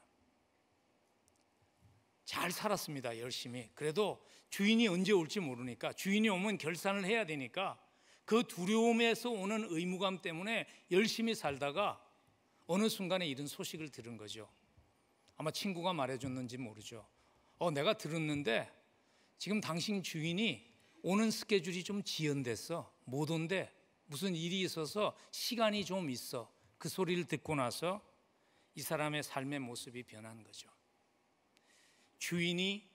잘 살았습니다, 열심히. 그래도 주인이 언제 올지 모르니까, 주인이 오면 결산을 해야 되니까 그 두려움에서 오는 의무감 때문에 열심히 살다가 어느 순간에 이런 소식을 들은 거죠. 아마 친구가 말해줬는지 모르죠. 내가 들었는데 지금 당신 주인이 오는 스케줄이 좀 지연됐어. 못 온대. 무슨 일이 있어서 시간이 좀 있어. 그 소리를 듣고 나서 이 사람의 삶의 모습이 변한 거죠. 주인이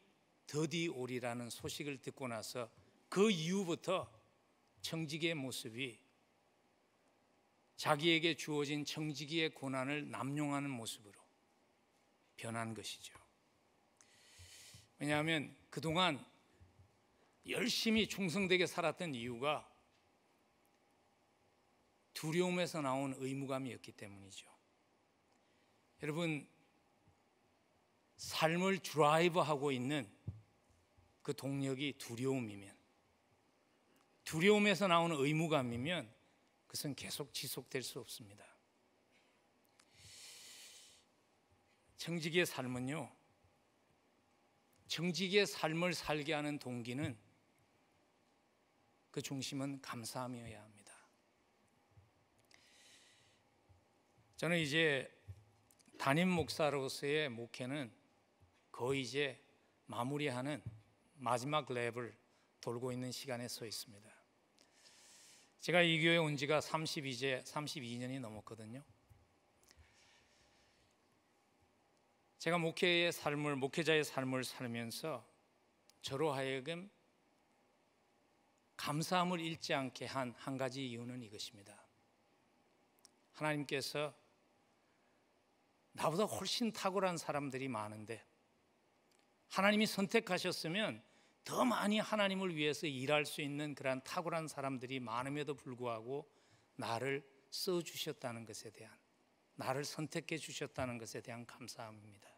더디 오리라는 소식을 듣고 나서 그 이후부터 청지기의 모습이 자기에게 주어진 청지기의 고난을 남용하는 모습으로 변한 것이죠. 왜냐하면 그동안 열심히 충성되게 살았던 이유가 두려움에서 나온 의무감이었기 때문이죠. 여러분, 삶을 드라이브하고 있는 그 동력이 두려움이면, 두려움에서 나오는 의무감이면 그것은 계속 지속될 수 없습니다. 청지기의 삶은요, 청지기의 삶을 살게 하는 동기는, 그 중심은 감사함이어야 합니다. 저는 이제 담임 목사로서의 목회는 거의 이제 마무리하는 마지막 랩을 돌고 있는 시간에 서 있습니다. 제가 이 교회에 온 지가 32년이 넘었거든요. 제가 목회자의 삶을 살면서 저로 하여금 감사함을 잃지 않게 한 가지 이유는 이것입니다. 하나님께서 나보다 훨씬 탁월한 사람들이 많은데 하나님이 선택하셨으면 더 많이 하나님을 위해서 일할 수 있는 그러한 탁월한 사람들이 많음에도 불구하고 나를 써주셨다는 것에 대한, 나를 선택해 주셨다는 것에 대한 감사함입니다.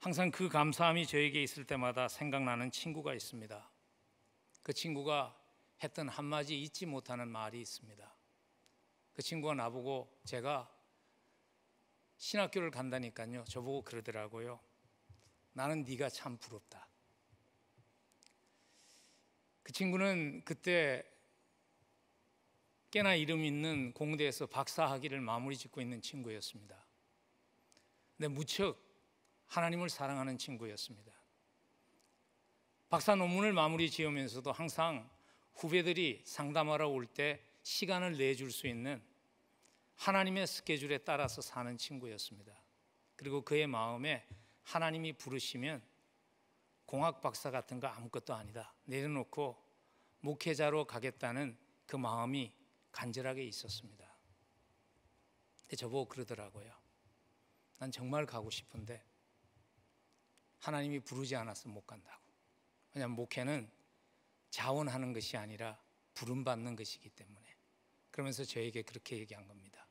항상 그 감사함이 저에게 있을 때마다 생각나는 친구가 있습니다. 그 친구가 했던 한마디 잊지 못하는 말이 있습니다. 그 친구가 나보고, 제가 신학교를 간다니까요, 저보고 그러더라고요. 나는 네가 참 부럽다. 그 친구는 그때 꽤나 이름 있는 공대에서 박사학위를 마무리 짓고 있는 친구였습니다. 근데 무척 하나님을 사랑하는 친구였습니다. 박사 논문을 마무리 지으면서도 항상 후배들이 상담하러 올 때 시간을 내줄 수 있는 하나님의 스케줄에 따라서 사는 친구였습니다. 그리고 그의 마음에 하나님이 부르시면 공학 박사 같은 거 아무것도 아니다, 내려놓고 목회자로 가겠다는 그 마음이 간절하게 있었습니다. 근데 저보고 그러더라고요. 난 정말 가고 싶은데 하나님이 부르지 않아서 못 간다고. 왜냐하면 목회는 자원하는 것이 아니라 부름받는 것이기 때문에. 그러면서 저에게 그렇게 얘기한 겁니다.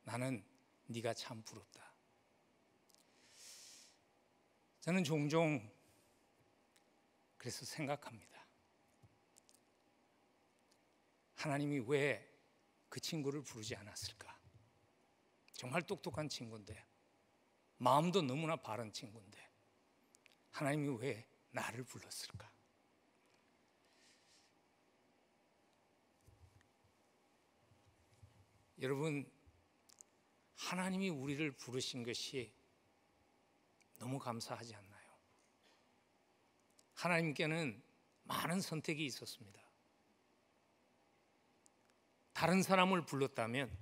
나는 네가 참 부럽다. 저는 종종 그래서 생각합니다. 하나님이 왜 그 친구를 부르지 않았을까? 정말 똑똑한 친구인데, 마음도 너무나 바른 친구인데 하나님이 왜 나를 불렀을까? 여러분, 하나님이 우리를 부르신 것이 너무 감사하지 않나요? 하나님께는 많은 선택이 있었습니다. 다른 사람을 불렀다면,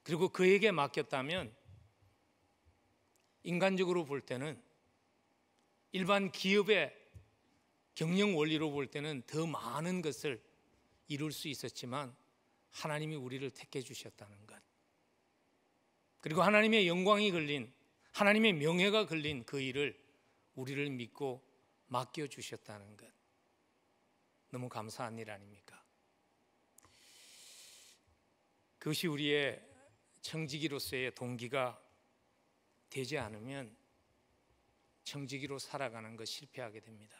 그리고 그에게 맡겼다면, 인간적으로 볼 때는, 일반 기업의 경영 원리로 볼 때는 더 많은 것을 이룰 수 있었지만 하나님이 우리를 택해 주셨다는 것, 그리고 하나님의 영광이 걸린, 하나님의 명예가 걸린 그 일을 우리를 믿고 맡겨주셨다는 것, 너무 감사한 일 아닙니까? 그것이 우리의 청지기로서의 동기가 되지 않으면 청지기로 살아가는 것 실패하게 됩니다.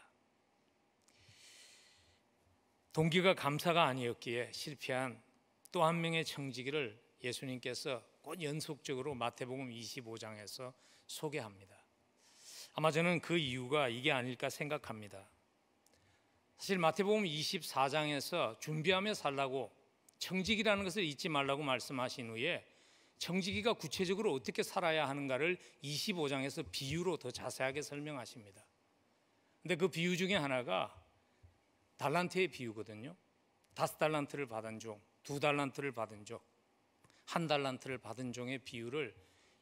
동기가 감사가 아니었기에 실패한 또 한 명의 청지기를 예수님께서 곧 연속적으로 마태복음 25장에서 소개합니다. 아마 저는 그 이유가 이게 아닐까 생각합니다. 사실 마태복음 24장에서 준비하며 살라고, 청지기라는 것을 잊지 말라고 말씀하신 후에 청지기가 구체적으로 어떻게 살아야 하는가를 25장에서 비유로 더 자세하게 설명하십니다. 근데 그 비유 중에 하나가 달란트의 비유거든요. 5달란트를 받은 종, 2달란트를 받은 종, 1달란트를 받은 종의 비유를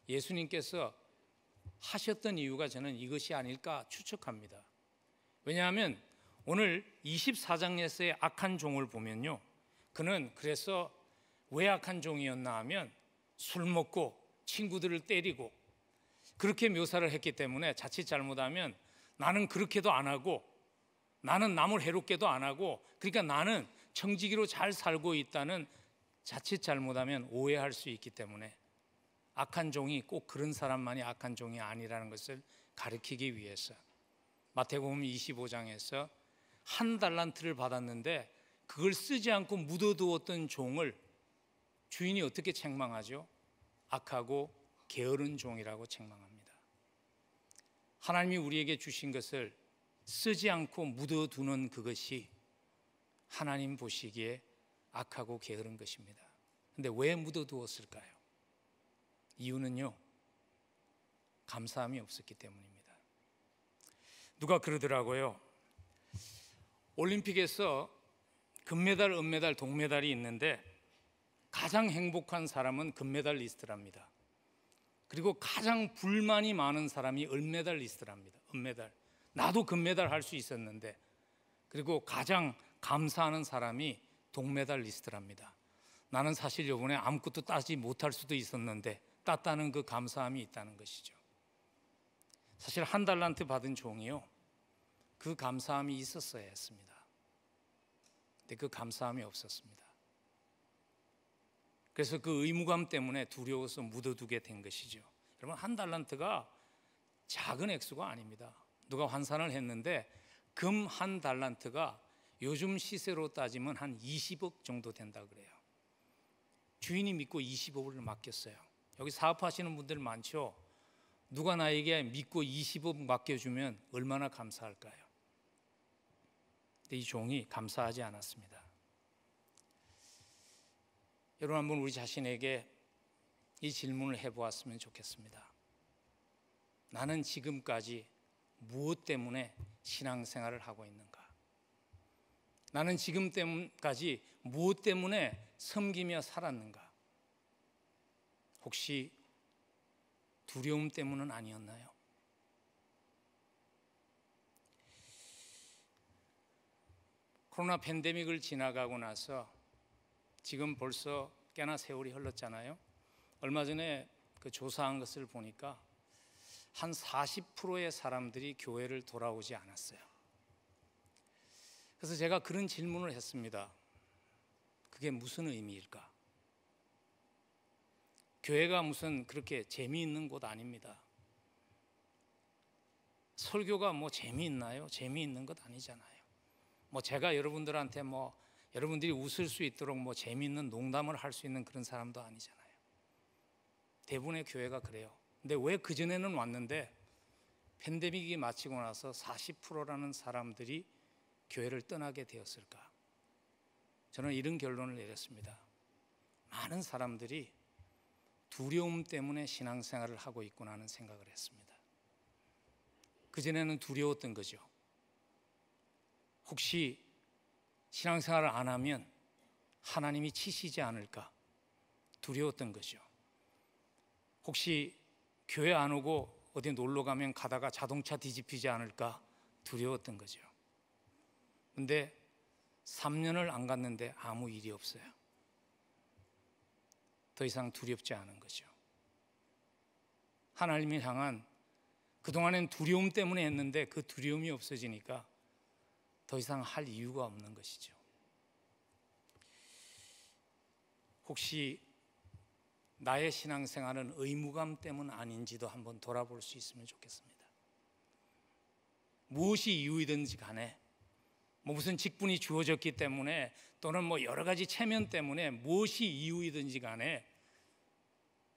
예수님께서 하셨던 이유가 저는 이것이 아닐까 추측합니다. 왜냐하면 오늘 24장에서의 악한 종을 보면요, 그는 그래서 왜 악한 종이었나 하면 술 먹고 친구들을 때리고 그렇게 묘사를 했기 때문에 자칫 잘못하면 나는 그렇게도 안 하고, 나는 남을 해롭게도 안 하고, 그러니까 나는 청지기로 잘 살고 있다는, 자칫 잘못하면 오해할 수 있기 때문에 악한 종이 꼭 그런 사람만이 악한 종이 아니라는 것을 가르치기 위해서 마태복음 25장에서 1달란트를 받았는데 그걸 쓰지 않고 묻어두었던 종을 주인이 어떻게 책망하죠? 악하고 게으른 종이라고 책망합니다. 하나님이 우리에게 주신 것을 쓰지 않고 묻어두는 그것이 하나님 보시기에 악하고 게으른 것입니다. 그런데 왜 묻어두었을까요? 이유는요, 감사함이 없었기 때문입니다. 누가 그러더라고요. 올림픽에서 금메달, 은메달, 동메달이 있는데 가장 행복한 사람은 금메달리스트랍니다. 그리고 가장 불만이 많은 사람이 은메달리스트랍니다. 은메달. 나도 금메달 할 수 있었는데. 그리고 가장 감사하는 사람이 동메달리스트랍니다. 나는 사실 이번에 아무것도 따지 못할 수도 있었는데 땄다는 그 감사함이 있다는 것이죠. 사실 1달란트 받은 종이요, 그 감사함이 있었어야 했습니다. 근데 그 감사함이 없었습니다. 그래서 그 의무감 때문에 두려워서 묻어두게 된 것이죠. 여러분, 1달란트가 작은 액수가 아닙니다. 누가 환산을 했는데 금 1달란트가 요즘 시세로 따지면 한 20억 정도 된다 그래요. 주인이 믿고 20억을 맡겼어요. 여기 사업하시는 분들 많죠? 누가 나에게 믿고 20억 맡겨주면 얼마나 감사할까요? 근데 이 종이 감사하지 않았습니다. 여러분, 한번 우리 자신에게 이 질문을 해보았으면 좋겠습니다. 나는 지금까지 무엇 때문에 신앙생활을 하고 있는가? 나는 지금까지 무엇 때문에 섬기며 살았는가? 혹시 두려움 때문은 아니었나요? 코로나 팬데믹을 지나가고 나서 지금 벌써 꽤나 세월이 흘렀잖아요. 얼마 전에 그 조사한 것을 보니까 한 40%의 사람들이 교회를 돌아오지 않았어요. 그래서 제가 그런 질문을 했습니다. 그게 무슨 의미일까? 교회가 무슨 그렇게 재미있는 곳 아닙니다. 설교가 뭐 재미있나요? 재미있는 것 아니잖아요. 뭐 제가 여러분들한테 뭐 여러분들이 웃을 수 있도록 뭐 재미있는 농담을 할 수 있는 그런 사람도 아니잖아요. 대부분의 교회가 그래요. 근데 왜 그전에는 왔는데 팬데믹이 마치고 나서 40%라는 사람들이 교회를 떠나게 되었을까? 저는 이런 결론을 내렸습니다. 많은 사람들이 두려움 때문에 신앙생활을 하고 있구나 하는 생각을 했습니다. 그전에는 두려웠던 거죠. 혹시 신앙생활을 안 하면 하나님이 치시지 않을까 두려웠던 거죠. 혹시 교회 안 오고 어디 놀러 가면 가다가 자동차 뒤집히지 않을까 두려웠던 거죠. 근데 3년을 안 갔는데 아무 일이 없어요. 더 이상 두렵지 않은 거죠. 하나님을 향한 그동안엔 두려움 때문에 했는데 그 두려움이 없어지니까 더 이상 할 이유가 없는 것이죠. 혹시 나의 신앙생활은 의무감 때문 아닌지도 한번 돌아볼 수 있으면 좋겠습니다. 무엇이 이유이든지 간에 무슨 직분이 주어졌기 때문에 또는 여러 가지 체면 때문에 무엇이 이유이든지 간에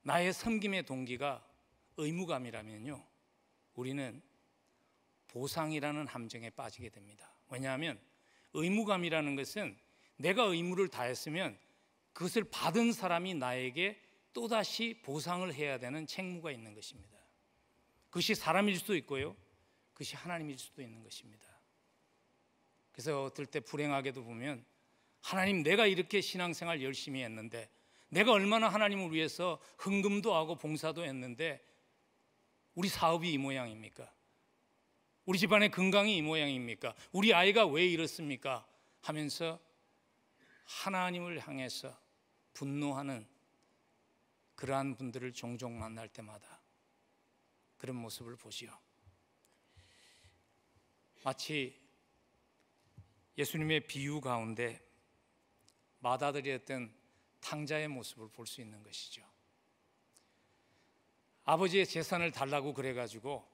나의 섬김의 동기가 의무감이라면요, 우리는 보상이라는 함정에 빠지게 됩니다. 왜냐하면 의무감이라는 것은 내가 의무를 다했으면 그것을 받은 사람이 나에게 또다시 보상을 해야 되는 책무가 있는 것입니다. 그것이 사람일 수도 있고요, 그것이 하나님일 수도 있는 것입니다. 그래서 어떨 때 불행하게도 보면 하나님, 내가 이렇게 신앙생활 열심히 했는데, 내가 얼마나 하나님을 위해서 헌금도 하고 봉사도 했는데 우리 사업이 이 모양입니까? 우리 집안의 건강이 이 모양입니까? 우리 아이가 왜 이렇습니까? 하면서 하나님을 향해서 분노하는 그러한 분들을 종종 만날 때마다 그런 모습을 보지요. 마치 예수님의 비유 가운데 마다들이었던 탕자의 모습을 볼 수 있는 것이죠. 아버지의 재산을 달라고 그래가지고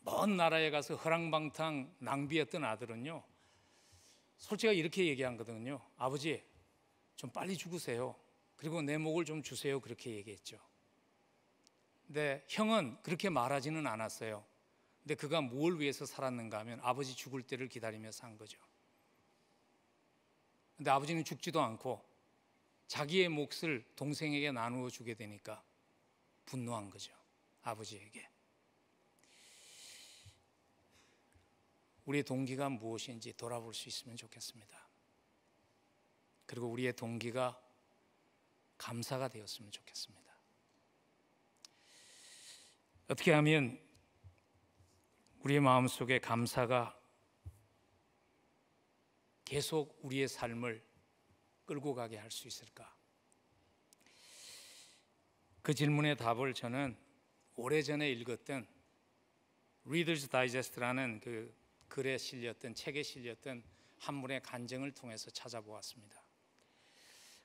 먼 나라에 가서 허랑방탕 낭비했던 아들은요, 솔직히 이렇게 얘기한 거거든요. 아버지, 좀 빨리 죽으세요. 그리고 내 목을 좀 주세요. 그렇게 얘기했죠. 근데 형은 그렇게 말하지는 않았어요. 근데 그가 뭘 위해서 살았는가 하면 아버지 죽을 때를 기다리며 산 거죠. 근데 아버지는 죽지도 않고 자기의 몫을 동생에게 나누어 주게 되니까 분노한 거죠. 아버지에게. 우리의 동기가 무엇인지 돌아볼 수 있으면 좋겠습니다. 그리고 우리의 동기가 감사가 되었으면 좋겠습니다. 어떻게 하면 우리의 마음속에 감사가 계속 우리의 삶을 끌고 가게 할 수 있을까? 그 질문의 답을 저는 오래전에 읽었던 Reader's Digest라는 그 글에 실렸던, 책에 실렸던 한 분의 간증을 통해서 찾아보았습니다.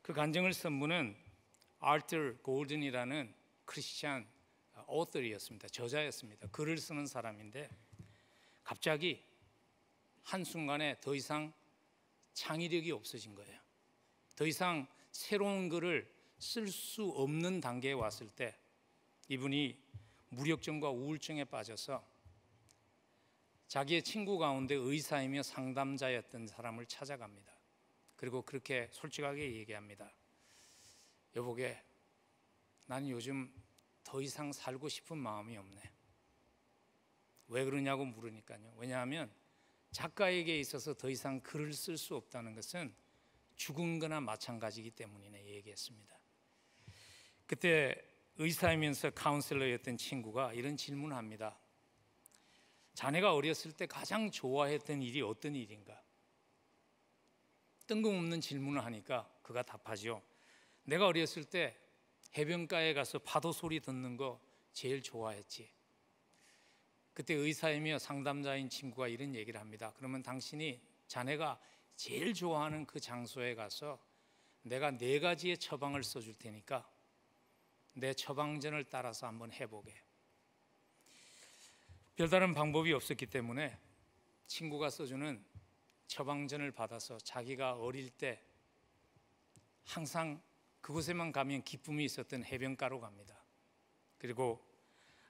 그 간증을 쓴 분은 아르터 골든이라는 크리스찬 오더였습니다. 저자였습니다. 글을 쓰는 사람인데 갑자기 한순간에 더 이상 창의력이 없어진 거예요. 더 이상 새로운 글을 쓸 수 없는 단계에 왔을 때 이분이 무력증과 우울증에 빠져서 자기의 친구 가운데 의사이며 상담자였던 사람을 찾아갑니다. 그리고 그렇게 솔직하게 얘기합니다. 여보게, 나는 요즘 더 이상 살고 싶은 마음이 없네. 왜 그러냐고 물으니까요. 왜냐하면 작가에게 있어서 더 이상 글을 쓸 수 없다는 것은 죽은 거나 마찬가지이기 때문이네 얘기했습니다. 그때 의사이면서 카운셀러였던 친구가 이런 질문을 합니다. 자네가 어렸을 때 가장 좋아했던 일이 어떤 일인가? 뜬금없는 질문을 하니까 그가 답하죠. 내가 어렸을 때 해변가에 가서 파도 소리 듣는 거 제일 좋아했지. 그때 의사이며 상담자인 친구가 이런 얘기를 합니다. 그러면 당신이 자네가 제일 좋아하는 그 장소에 가서 내가 4가지의 처방을 써줄 테니까 내 처방전을 따라서 한번 해보게. 별다른 방법이 없었기 때문에 친구가 써주는 처방전을 받아서 자기가 어릴 때 항상 그곳에만 가면 기쁨이 있었던 해변가로 갑니다. 그리고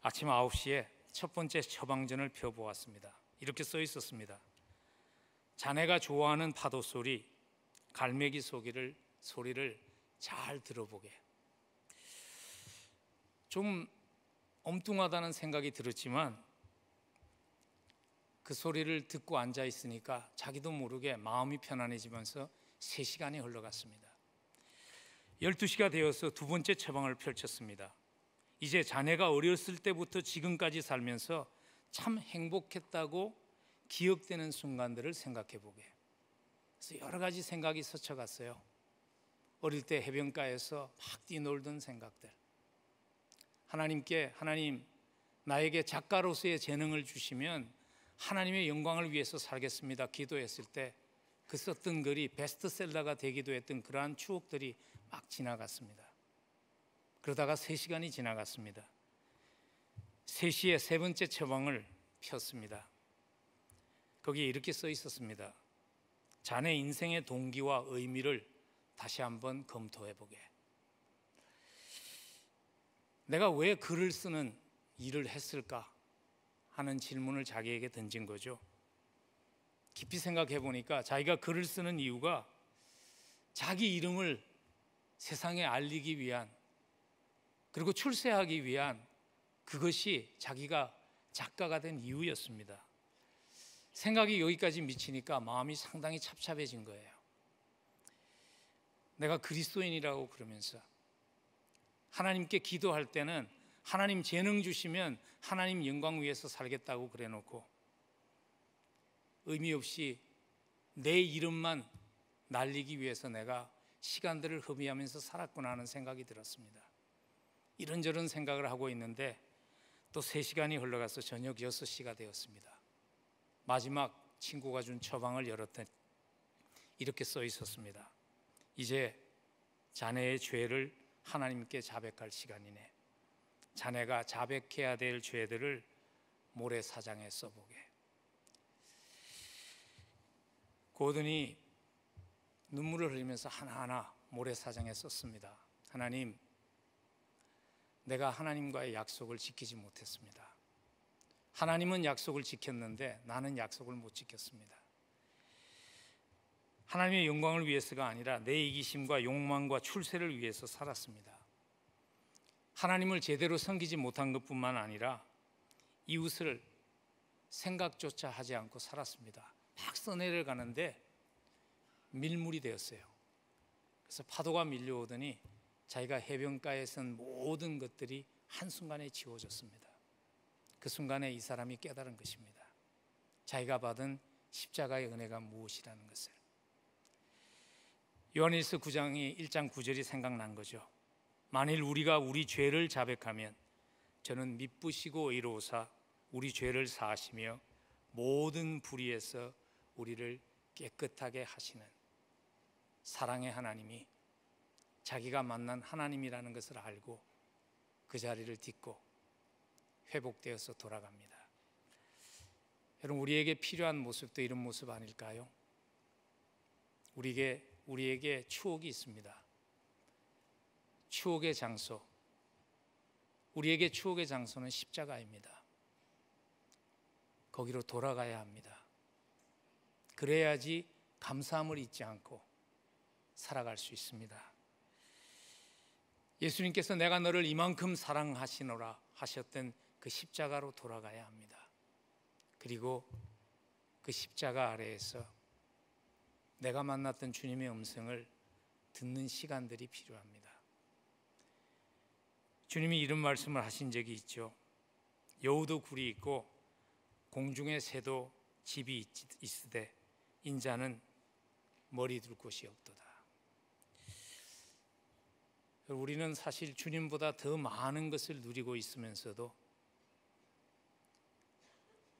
아침 9시에 첫 번째 처방전을 펴보았습니다. 이렇게 써 있었습니다. 자네가 좋아하는 파도 소리, 갈매기 소리를 소리를 잘 들어보게. 좀 엉뚱하다는 생각이 들었지만 그 소리를 듣고 앉아 있으니까 자기도 모르게 마음이 편안해지면서 3시간이 흘러갔습니다. 12시가 되어서 두 번째 처방을 펼쳤습니다. 이제 자네가 어렸을 때부터 지금까지 살면서 참 행복했다고 기억되는 순간들을 생각해 보게. 그래서 여러 가지 생각이 스쳐갔어요. 어릴 때 해변가에서 막 뛰놀던 생각들. 하나님께 하나님 나에게 작가로서의 재능을 주시면 하나님의 영광을 위해서 살겠습니다 기도했을 때 그 썼던 글이 베스트셀러가 되기도 했던 그러한 추억들이 막 지나갔습니다. 그러다가 3시간이 지나갔습니다. 3시에 세 번째 처방을 폈습니다. 거기에 이렇게 써 있었습니다. 자네 인생의 동기와 의미를 다시 한번 검토해 보게. 내가 왜 글을 쓰는 일을 했을까 하는 질문을 자기에게 던진 거죠. 깊이 생각해 보니까 자기가 글을 쓰는 이유가 자기 이름을 세상에 알리기 위한, 그리고 출세하기 위한, 그것이 자기가 작가가 된 이유였습니다. 생각이 여기까지 미치니까 마음이 상당히 찹찹해진 거예요. 내가 그리스도인이라고 그러면서 하나님께 기도할 때는 하나님 재능 주시면 하나님 영광 위해서 살겠다고 그래 놓고 의미 없이 내 이름만 날리기 위해서 내가 시간들을 허비하면서 살았구나 하는 생각이 들었습니다. 이런저런 생각을 하고 있는데 또 3시간이 흘러가서 저녁 6시가 되었습니다. 마지막 친구가 준 처방을 열었더니 이렇게 써 있었습니다. 이제 자네의 죄를 하나님께 자백할 시간이네. 자네가 자백해야 될 죄들을 모래사장에 써보게. 고든이 눈물을 흘리면서 하나하나 모래사장에 썼습니다. 하나님, 내가 하나님과의 약속을 지키지 못했습니다. 하나님은 약속을 지켰는데 나는 약속을 못 지켰습니다. 하나님의 영광을 위해서가 아니라 내 이기심과 욕망과 출세를 위해서 살았습니다. 하나님을 제대로 섬기지 못한 것뿐만 아니라 이웃을 생각조차 하지 않고 살았습니다. 막 써내려가는데 밀물이 되었어요. 그래서 파도가 밀려오더니 자기가 해변가에 선 모든 것들이 한순간에 지워졌습니다. 그 순간에 이 사람이 깨달은 것입니다. 자기가 받은 십자가의 은혜가 무엇이라는 것을. 요한일서 9장이 1장 9절이 생각난 거죠. 만일 우리가 우리 죄를 자백하면 저는 미쁘시고 의로우사 우리 죄를 사하시며 모든 불의에서 우리를 깨끗하게 하시는 사랑의 하나님이 자기가 만난 하나님이라는 것을 알고 그 자리를 딛고 회복되어서 돌아갑니다. 여러분, 우리에게 필요한 모습도 이런 모습 아닐까요? 우리에게 추억이 있습니다. 추억의 장소. 우리에게 추억의 장소는 십자가입니다. 거기로 돌아가야 합니다. 그래야지 감사함을 잊지 않고 살아갈 수 있습니다. 예수님께서 내가 너를 이만큼 사랑하시노라 하셨던 그 십자가로 돌아가야 합니다. 그리고 그 십자가 아래에서 내가 만났던 주님의 음성을 듣는 시간들이 필요합니다. 주님이 이런 말씀을 하신 적이 있죠. 여우도 굴이 있고 공중의 새도 집이 있으되 인자는 머리 둘 곳이 없도다. 우리는 사실 주님보다 더 많은 것을 누리고 있으면서도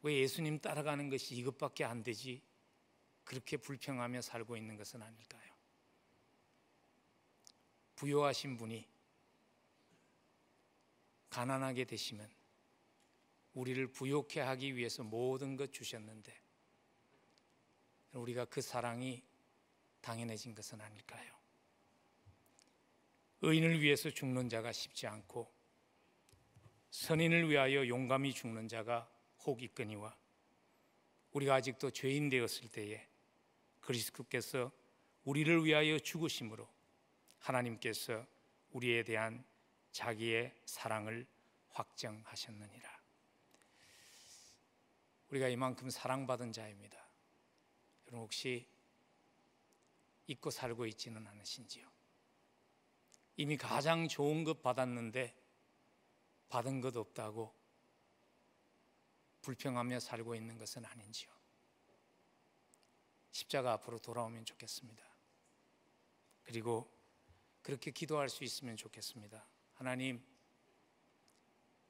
왜 예수님 따라가는 것이 이것밖에 안 되지? 그렇게 불평하며 살고 있는 것은 아닐까요? 부요하신 분이 가난하게 되시면 우리를 부요케 하기 위해서 모든 것 주셨는데 우리가 그 사랑이 당연해진 것은 아닐까요? 의인을 위해서 죽는 자가 쉽지 않고 선인을 위하여 용감히 죽는 자가 혹 있거니와 우리가 아직도 죄인 되었을 때에 그리스도께서 우리를 위하여 죽으심으로 하나님께서 우리에 대한 자기의 사랑을 확정하셨느니라. 우리가 이만큼 사랑받은 자입니다. 여러분 혹시 잊고 살고 있지는 않으신지요? 이미 가장 좋은 것 받았는데 받은 것 없다고 불평하며 살고 있는 것은 아닌지요? 십자가 앞으로 돌아오면 좋겠습니다. 그리고 그렇게 기도할 수 있으면 좋겠습니다. 하나님,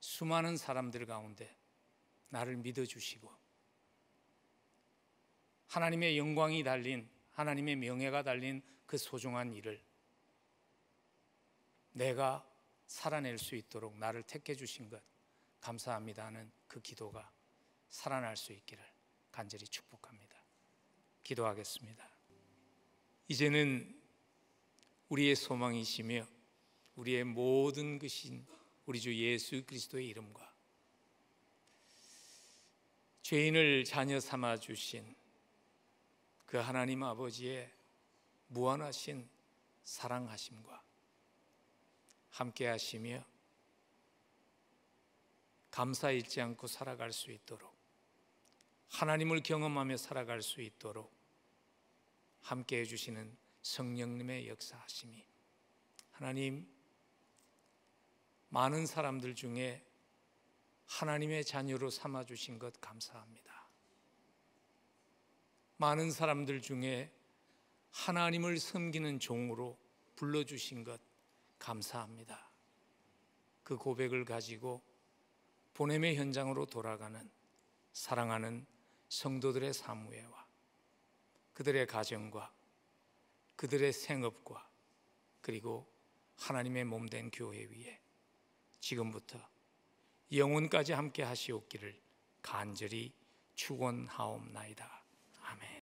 수많은 사람들 가운데 나를 믿어주시고 하나님의 영광이 달린, 하나님의 명예가 달린 그 소중한 일을 내가 살아낼 수 있도록 나를 택해 주신 것 감사합니다 하는 그 기도가 살아날 수 있기를 간절히 축복합니다. 기도하겠습니다. 이제는 우리의 소망이시며 우리의 모든 것인 우리 주 예수 그리스도의 이름과 죄인을 자녀 삼아 주신 그 하나님 아버지의 무한하신 사랑하심과 함께 하시며 감사 잊지 않고 살아갈 수 있도록, 하나님을 경험하며 살아갈 수 있도록 함께 해주시는 성령님의 역사하심이, 하나님, 많은 사람들 중에 하나님의 자녀로 삼아주신 것 감사합니다. 많은 사람들 중에 하나님을 섬기는 종으로 불러주신 것 감사합니다. 그 고백을 가지고 보냄의 현장으로 돌아가는 사랑하는 성도들의 사무회와 그들의 가정과 그들의 생업과 그리고 하나님의 몸된 교회 위에 지금부터 영혼까지 함께 하시옵기를 간절히 축원하옵나이다. 아멘.